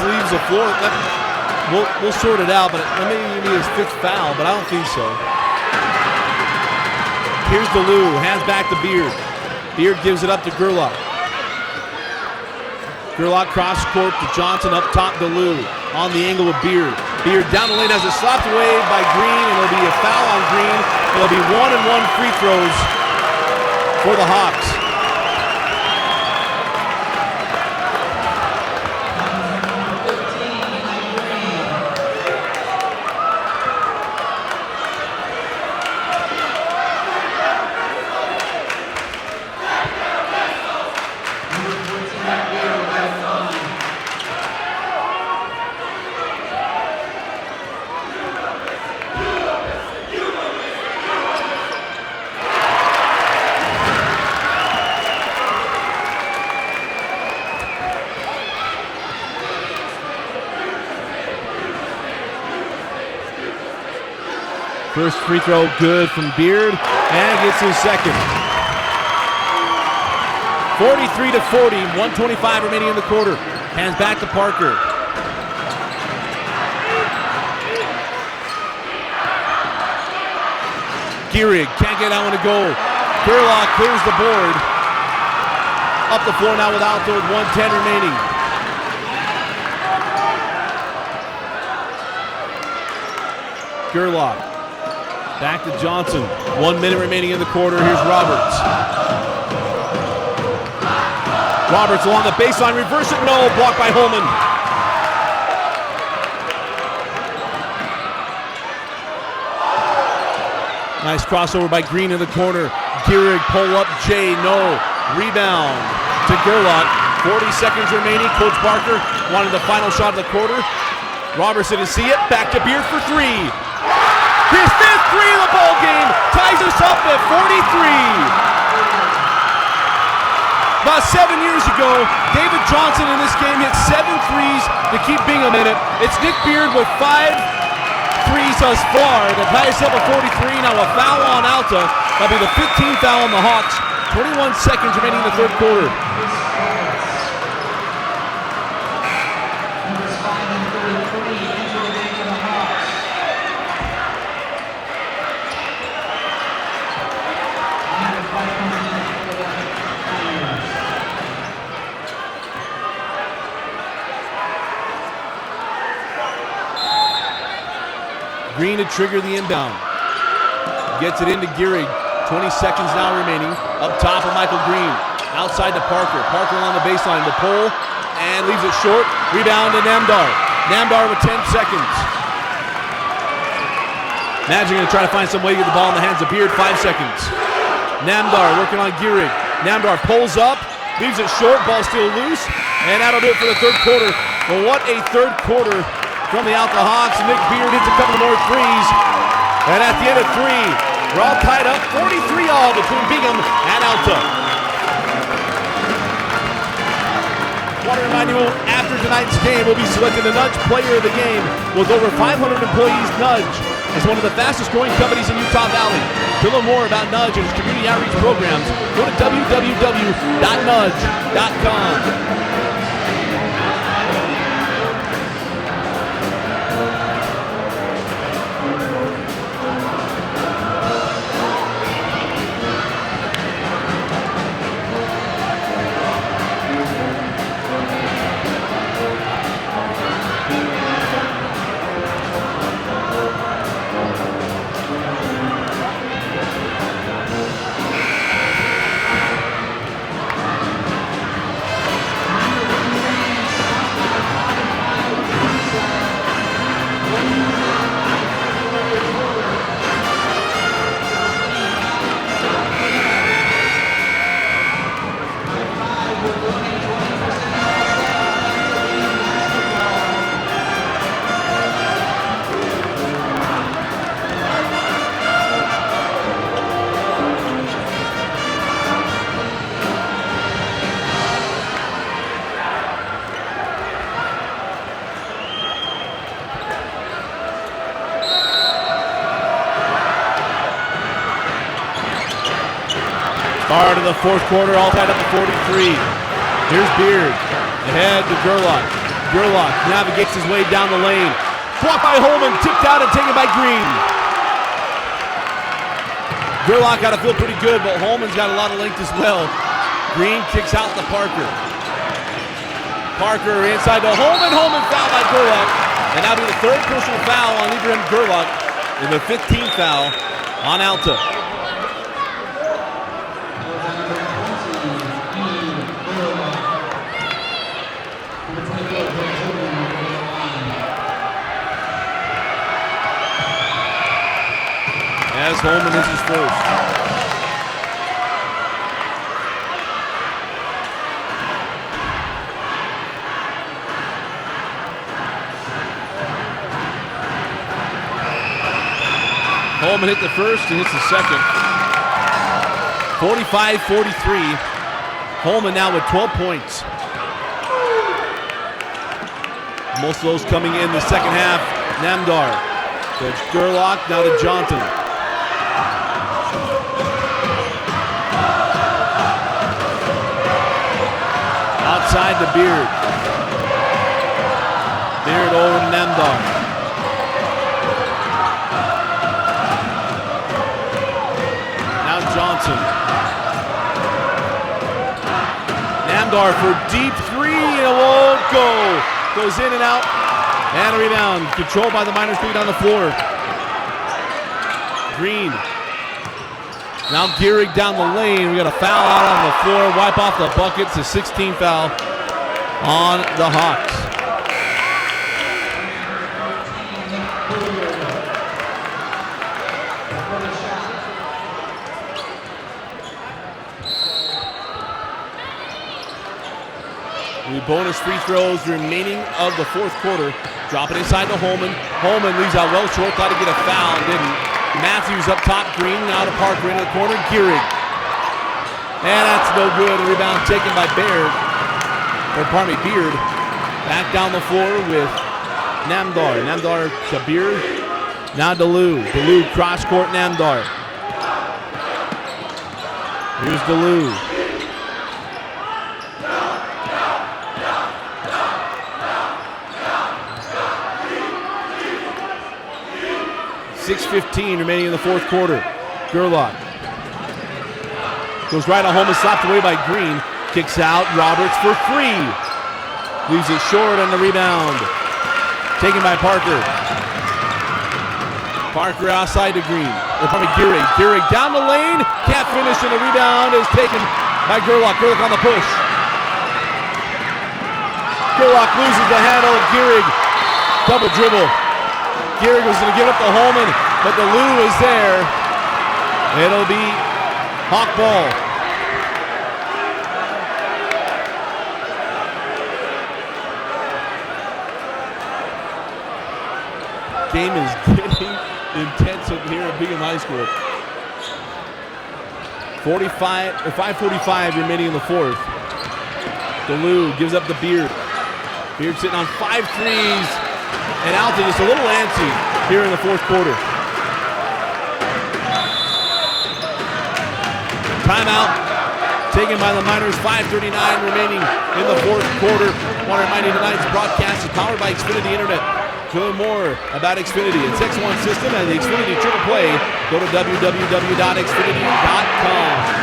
Leaves the floor. We'll sort it out, but that may be his 5th foul, but I don't think so. Here's DeLu, hands back to Beard. Beard gives it up to Gerlach. Gerlach cross court to Johnson, up top DeLu. On the angle of Beard. Beard down the lane, has it slapped away by Green, and it'll be a foul on Green. It'll be 1-and-1 free throws for the Hawks. First free throw good from Beard, and gets his second. 43-40, 1:25 remaining in the quarter. Hands back to Parker. Gehrig can't get that one to go. Gerlach clears the board. Up the floor now with Alta with 1:10 remaining. Gerlach. Back to Johnson. 1 minute remaining in the quarter. Here's Roberts. Roberts along the baseline. Reverse it. No. Blocked by Holman. Nice crossover by Green in the corner. Gehrig pull up. Jay. No. Rebound to Gerlach. 40 seconds remaining. Coach Barker wanted the final shot of the quarter. Robertson to see it. Back to Beard for 3. His 5th three of the ball game ties us up at 43. About 7 years ago, David Johnson in this game hit 7 threes to keep Bingham in it. It's Nick Beard with 5 threes thus far that ties us up at 43. Now a foul on Alta. That'll be the 15th foul on the Hawks. 21 seconds remaining in the third quarter. Green to trigger the inbound. Gets it into Gehrig. 20 seconds now remaining. Up top of Michael Green. Outside to Parker. Parker along the baseline. The pull and leaves it short. Rebound to Namdar. Namdar with 10 seconds. Magic going to try to find some way to get the ball in the hands of Beard. 5 seconds. Namdar working on Gehrig. Namdar pulls up. Leaves it short. Ball still loose. And that'll do it for the third quarter. Well, what a third quarter from the Alta Hawks. Nick Beard hits a couple more threes. And at the end of 3, we're all tied up 43 all between Bingham and Alta. Want to remind you, after tonight's game, we'll be selecting the Nudge Player of the Game. With over 500 employees, Nudge is one of the fastest growing companies in Utah Valley. To learn more about Nudge and its community outreach programs, go to www.nudge.com. into the fourth quarter, all tied up at 43. Here's Beard. Ahead to Gerlach. Gerlach navigates his way down the lane. Swapped by Holman, tipped out and taken by Green. Gerlach got to feel pretty good, but Holman's got a lot of length as well. Green kicks out to Parker. Parker inside to Holman. Holman fouled by Gerlach. And that'll be the third personal foul on Ibrahim Gerlach and the 15th foul on Alta. As Holman is his first. Holman hit the first and hits the second. 45-43. Holman now with 12 points. Most of those coming in the second half. Namdar to Gerlach, now to Johnson. Outside to Beard. Beard over to Namdar. Now Johnson. Namdar for deep three and it won't go. Goes in and out. And a rebound. Controlled by the Miners, put it on the floor. Green. Now Gehrig down the lane. We got a foul out on the floor. Wipe off the buckets. A 16 foul on the Hawks. The bonus free throws remaining of the fourth quarter. Drop it inside to Holman. Holman leaves out well short. Thought to get a foul and didn't. Matthews up top. Green now to Parker into the corner. Gehrig. And that's no good. A rebound taken by Beard. Back down the floor with Namdar. Namdar to Beard. Now DeLu. DeLu cross court Namdar. Here's DeLu. 6:15 remaining in the fourth quarter. Gerlach goes right on Holman, slapped away by Green. Kicks out, Roberts for three. Leaves it short on the rebound. Taken by Parker. Parker outside to Green. Gehrig. Gehrig down the lane. Can't finish, and the rebound is taken by Gerlach. Gerlach on the push. Gerlach loses the handle. Gehrig double dribble. Gehrig was going to give up to Holman, but the Lou is there. It'll be Hawk ball. Game is getting intense here at Bingham High School. 5:45 remaining in the fourth. DeLu gives up the Beard. Beard sitting on 5 threes. And Alta just a little antsy here in the fourth quarter. Timeout taken by the Miners. 5:39 remaining in the fourth quarter. I want to remind you tonight's broadcast is powered by Xfinity Internet. To learn more about Xfinity and Sex One system and the Xfinity Triple Play, go to www.xfinity.com.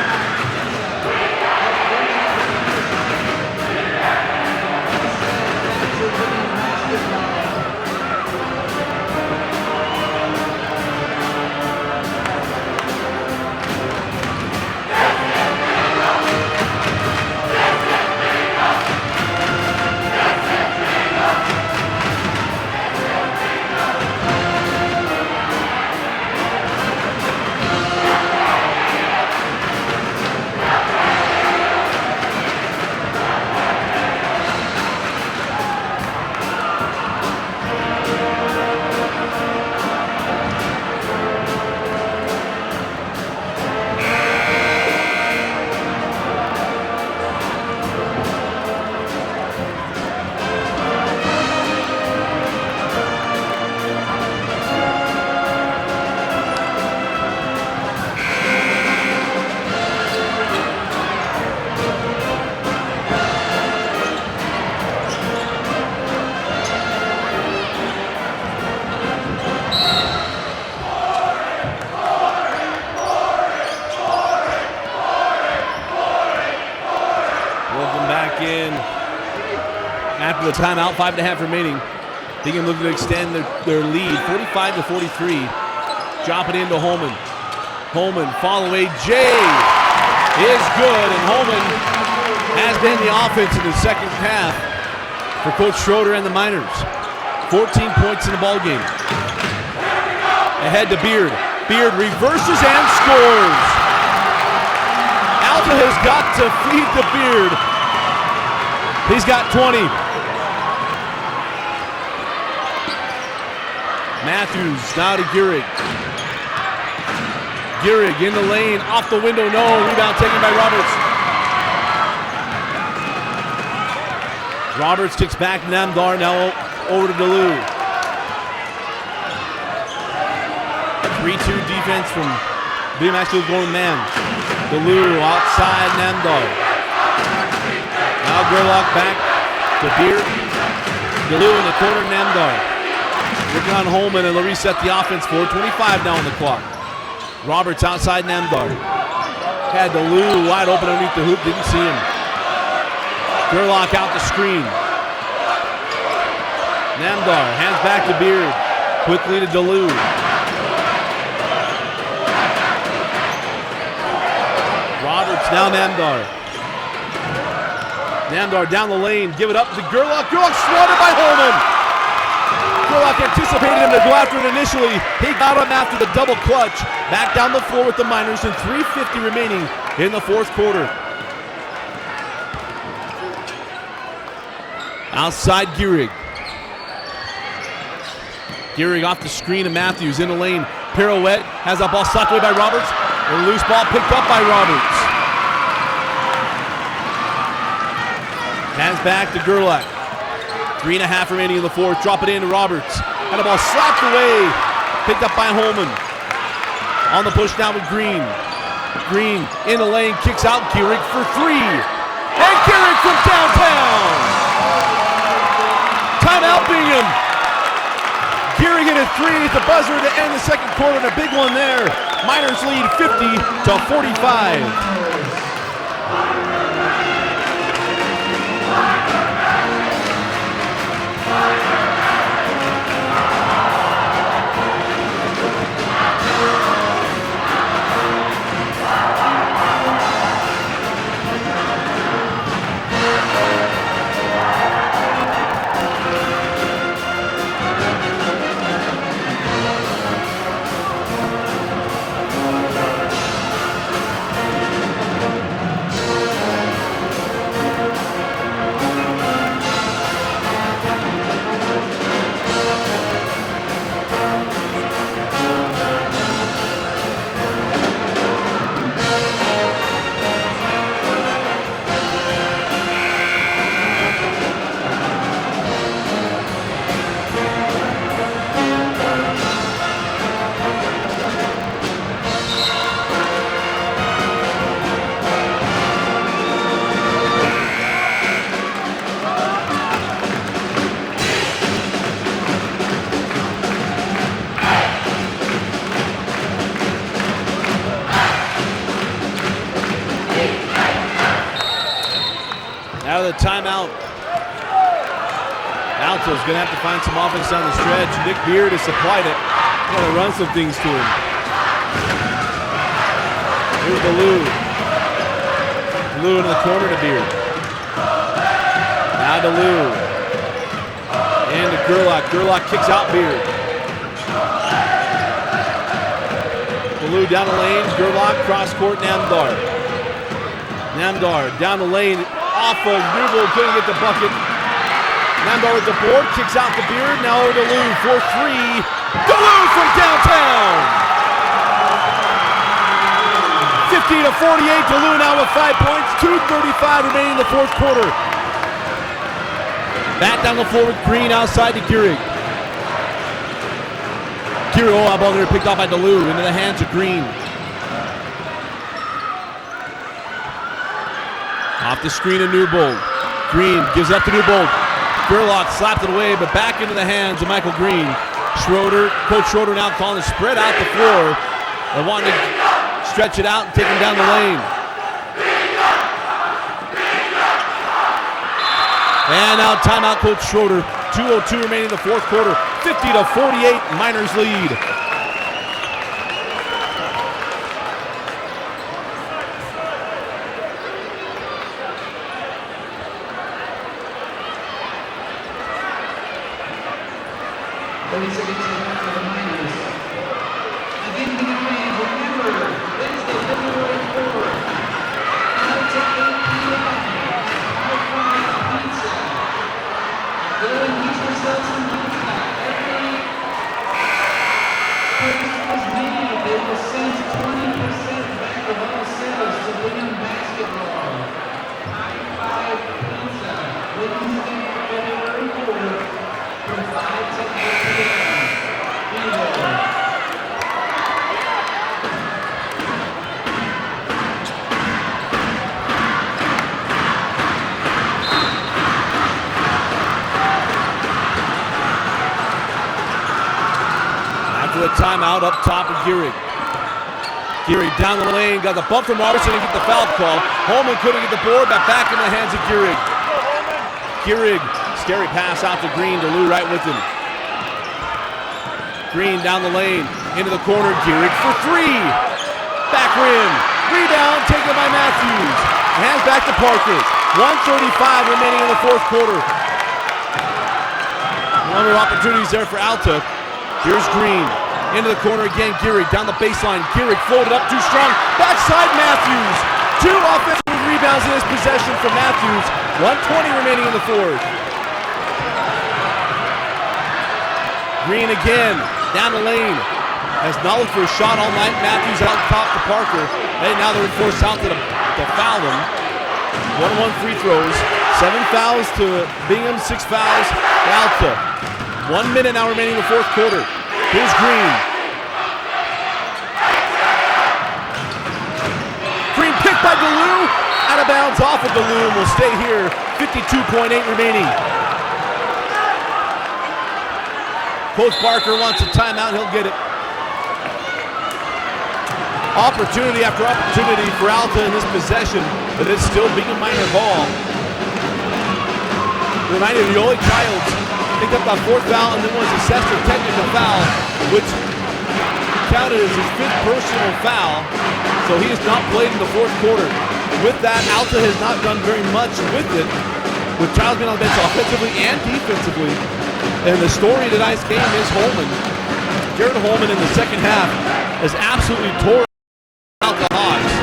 back in after the timeout, 5.5 remaining. Bingham looking to extend their lead, 45-43. Drop it into Holman. Holman, fall away, Jay is good, and Holman has been the offense in the second half for Coach Schroeder and the Miners. 14 points in the ball game. Ahead to Beard. Beard reverses and scores. Alta has got to feed the Beard. He's got 20. Matthews now to Gehrig. Gehrig in the lane, off the window, no. Rebound taken by Roberts. Roberts kicks back Namdar, now over to DeLue. 3-2 defense from Bingham actually going man. DeLue outside Namdar. Now Gerlach back to Beard. DeLue in the corner, Namdar. Working on Holman, and they'll reset the offense for 25 now on the clock. Roberts outside Namdar. Had DeLue wide open underneath the hoop, didn't see him. Gerlach out the screen. Namdar hands back to Beard. Quickly to DeLue. Roberts, now Namdar. Namdar down the lane, give it up to Gerlach. Gerlach swatted by Holman. Gerlach anticipated him to go after it initially. He got him after the double clutch. Back down the floor with the Miners and 3:50 remaining in the fourth quarter. Outside Gehrig. Gehrig off the screen of Matthews in the lane. Pirouette has that ball sucked away by Roberts. A loose ball picked up by Roberts. Hands back to Gerlach. 3.5 remaining in the fourth. Drop it into Roberts. And the ball slapped away. Picked up by Holman. On the push now with Green. Green in the lane. Kicks out Gehrig for three. And Gehrig from downtown. Timeout Bingham. Gehrig hit a three at the buzzer to end the second quarter. And a big one there. Miners lead 50-45. Out of the timeout. Alta's going to have to find some offense down the stretch. Nick Beard has supplied it. Going to run some things to him. Here's DeLue. DeLue into the corner to Beard. Now DeLue. And to Gerlach. Gerlach kicks out Beard. DeLue down the lane. Gerlach cross court. Namdar. Namdar down the lane. Off of Newell, couldn't get the bucket. Namdar with the board, kicks out the Beard. Now over to DeLue for three. DeLue from downtown. 50-48. DeLue now with 5 points. 2:35 remaining in the fourth quarter. Back down the floor with Green outside to Gehrig. Gehrig, that ball there picked off by DeLue into the hands of Green. Off the screen of Newbold. Green gives up to Newbold. Gerlach slapped it away, but back into the hands of Michael Green. Schroeder, Coach Schroeder now calling to spread out the floor. They wanting to stretch it out and take him down the lane. And now timeout, Coach Schroeder. 2:02 remaining in the fourth quarter. 50-48, Miners lead. Again, Bingham fans, remember, Wednesday, February 4th, Alta 8 p.m. Pizza. Go and get yourself some pizza. Every purchase was made, they will send 20% back of all sales to Bingham Basketball. High Five Pizza, Wednesday, February 4th, from 5 to 8 p.m. Be there. After a timeout, up top of Gehrig. Gehrig down the lane, got the bump from Robertson and get the foul call. Holman couldn't get the board, got back in the hands of Gehrig. Gehrig, scary pass out to Green, to Lou right with him. Green down the lane, into the corner, Gehrig for three. Back rim, rebound taken by Matthews. Hands back to Parker. 1:35 remaining in the fourth quarter. A number of opportunities there for Alta. Here's Green, into the corner again, Gehrig down the baseline. Gehrig floated up too strong, backside Matthews. 2 offensive rebounds in this possession from Matthews. 1:20 remaining in the fourth. Green again, down the lane. Has not looked for a shot all night. Matthews out top to Parker. And now they're forced out to foul them. 1-1 free throws. 7 fouls to Bingham, 6 fouls to Alta. 1 minute now remaining in the fourth quarter. Here's Green. Green picked by DeLue. Out of bounds off of DeLue and will stay here. 52.8 remaining. Coach Parker wants a timeout. He'll get it. Opportunity after opportunity for Alta in this possession, but it's still Bingham Miner ball. Reminded of Yoli Childs picked up that fourth foul and then was assessed a technical foul, which counted as his 5th personal foul. So he has not played in the fourth quarter. With that, Alta has not done very much with it, with Childs being on the bench offensively and defensively. And the story of tonight's game is Holman. Jared Holman in the second half has absolutely torn out the Hawks.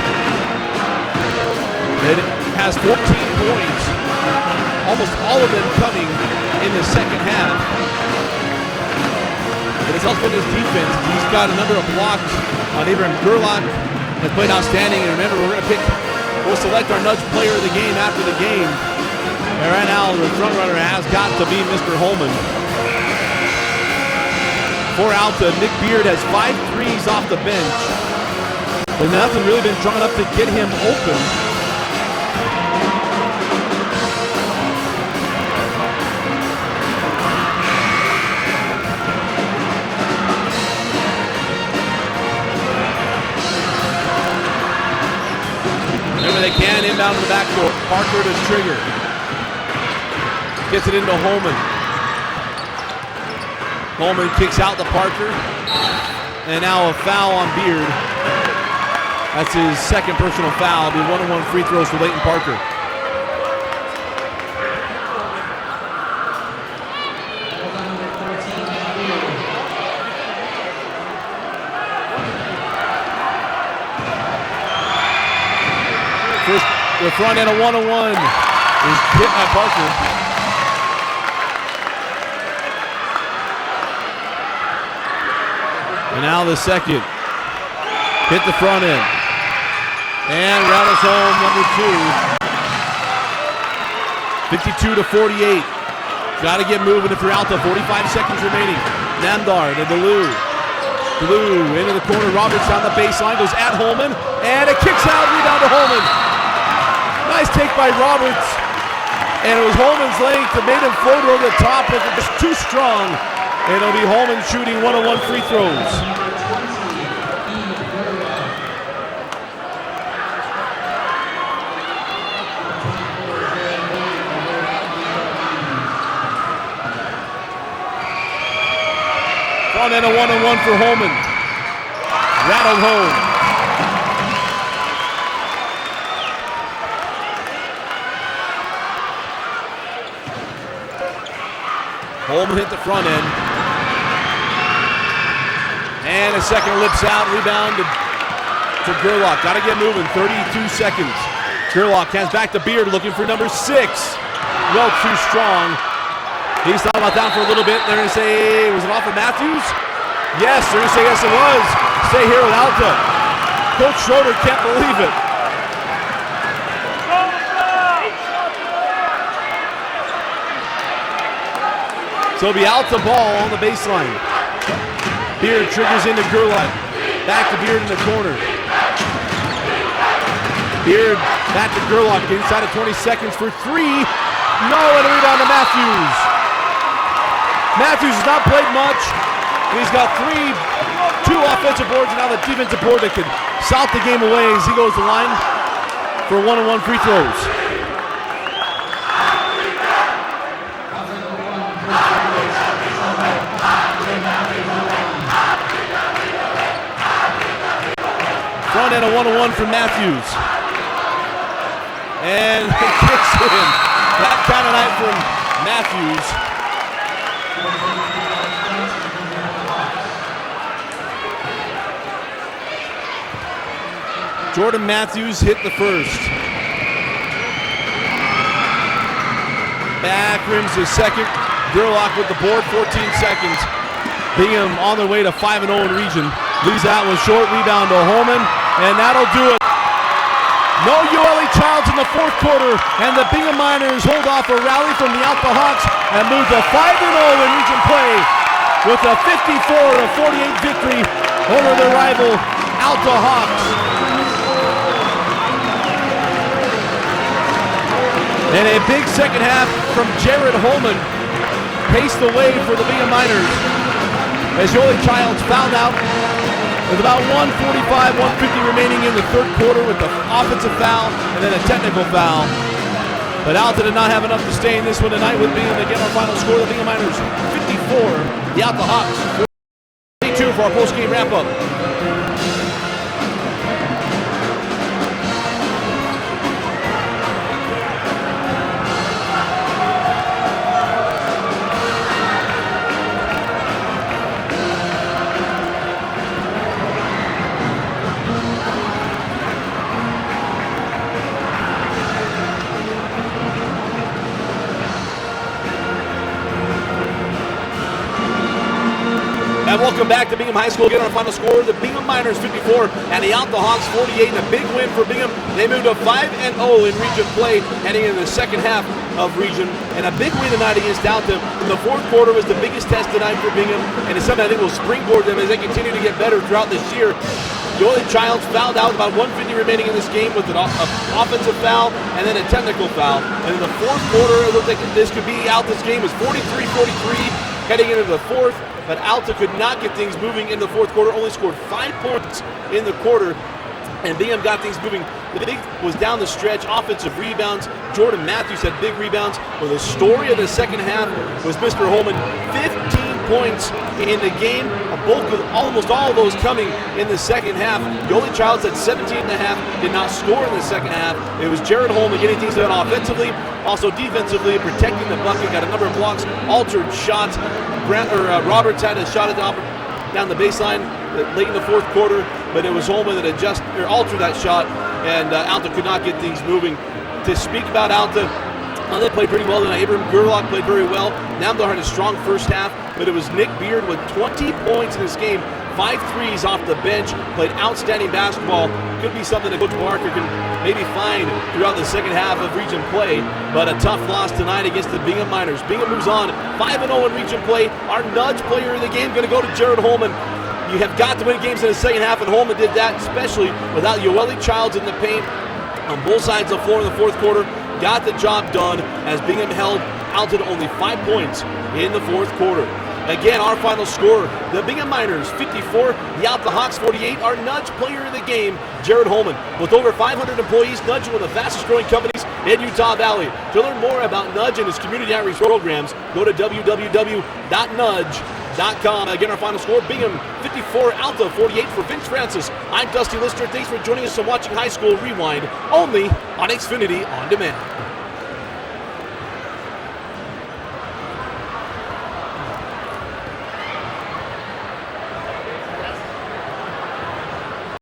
It has 14 points, almost all of them coming in the second half. But it's also been his defense. He's got a number of blocks on Abraham Gerlach. Has played outstanding. And remember, we'll select our Nudge player of the game after the game. And right now, the front runner has got to be Mr. Holman. For Alta, Nick Beard has 5 threes off the bench. But nothing really been drawn up to get him open. Remember, they can inbound to the backcourt. Parker to Trigger. Gets it into Holman. Holman kicks out to Parker. And now a foul on Beard. That's his second personal foul. It'll be 1-on-1 free throws for Leighton Parker. First, the front end of 1-on-1 is hit by Parker. And now the second. Hit the front end. And rattles home number 2. 52-48. Got to get moving if you're Alta. 45 seconds remaining. Namdar to DeLue. DeLue into the corner. Roberts down the baseline. Goes at Holman. And it kicks out. Rebound to Holman. Nice take by Roberts. And it was Holman's length that made him float over the top, but it was too strong. And it'll be Holman shooting 1-on-1 free throws. Front end a 1-on-1 for Holman. Rattled home. Holman hit the front end. And a second lips out. Rebound to Gerlach. Got to get moving. 32 seconds. Gerlach has back to Beard looking for number 6. Well, too strong. He's thought about that for a little bit. They're going to say, was it off of Matthews? Yes, they're going to say, yes, it was. Stay here with Alta. Coach Schroeder can't believe it. So it'll be Alta ball on the baseline. Beard triggers into Gerlach. Back to Beard in the corner. Beard back to Gerlach inside of 20 seconds for 3. No, and a rebound to Matthews. Matthews has not played much. He's got 2 offensive boards, and now the defensive board that could salt the game away as he goes to the line for 1-on-1 free throws. Front end a 1-on-1 from Matthews. And it kicks in. That kind of night from Matthews. Jordan Matthews hit the first. Back rims the second. Gerlach with the board, 14 seconds. Bingham on their way to 5-0 in region. Leaves that one short, rebound to Holman, and that'll do it. No ULE Childs in the fourth quarter, and the Bingham Miners hold off a rally from the Alta Hawks and move to 5-0 in region play with a 54-48 victory over their rival Alta Hawks. And a big second half from Jared Holman paced the way for the Bingham Miners as ULE Childs fouled out with about 1:45, 1:50 remaining in the third quarter with the offensive foul and then a technical foul. But Alta did not have enough to stay in this one tonight with Bingham. Again, our final score, the Bingham Miners 54, the Alta Hawks 42 for our post-game wrap-up. And welcome back to Bingham High School. Again, our final score, the Bingham Miners 54 and the Alta Hawks 48. And a big win for Bingham. They moved to 5-0 in region play heading into the second half of region. And a big win tonight against Alta. In the fourth quarter was the biggest test tonight for Bingham. And it's something I think will springboard them as they continue to get better throughout this year. ULE Childs fouled out about 1:50 remaining in this game with an offensive foul and then a technical foul. And in the fourth quarter, it looked like this could be Alta's game. It was 43-43 heading into the fourth. But Alta could not get things moving in the fourth quarter, only scored 5 points in the quarter, and Bingham got things moving. The big was down the stretch, offensive rebounds. Jordan Matthews had big rebounds. Well, the story of the second half was Mr. Holman, 15 points in the game, a bulk of almost all of those coming in the second half. ULE Childs at 17 and a half, did not score in the second half. It was Jared Holman getting things done offensively, also defensively, protecting the bucket, got a number of blocks, altered shots. Roberts had a shot at down the baseline late in the fourth quarter, but it was Holman that had altered that shot, and Alta could not get things moving. To speak about Alta, they played pretty well tonight. Abraham Gerlach played very well. Namdar had a strong first half, but it was Nick Beard with 20 points in this game. 5 threes off the bench, played outstanding basketball. Could be something that Coach Barker can maybe find throughout the second half of region play, but a tough loss tonight against the Bingham Miners. Bingham moves on, 5-0 in region play. Our nudge player of the game going to go to Jared Holman. You have got to win games in the second half, and Holman did that, especially without ULE Childs in the paint on both sides of the floor in the fourth quarter. Got the job done as Bingham held Alta to only 5 points in the fourth quarter. Again, our final score, the Bingham Miners 54, the Alta Hawks 48. Our nudge player of the game, Jared Holman. With over 500 employees, Nudge is one of the fastest growing companies in Utah Valley. To learn more about Nudge and his community outreach programs, go to www.nudge.com. Xfinity.com. Again, our final score, Bingham 54, Alta 48 for Vince Francis. I'm Dusty Lister. Thanks for joining us and watching High School Rewind, only on Xfinity On Demand.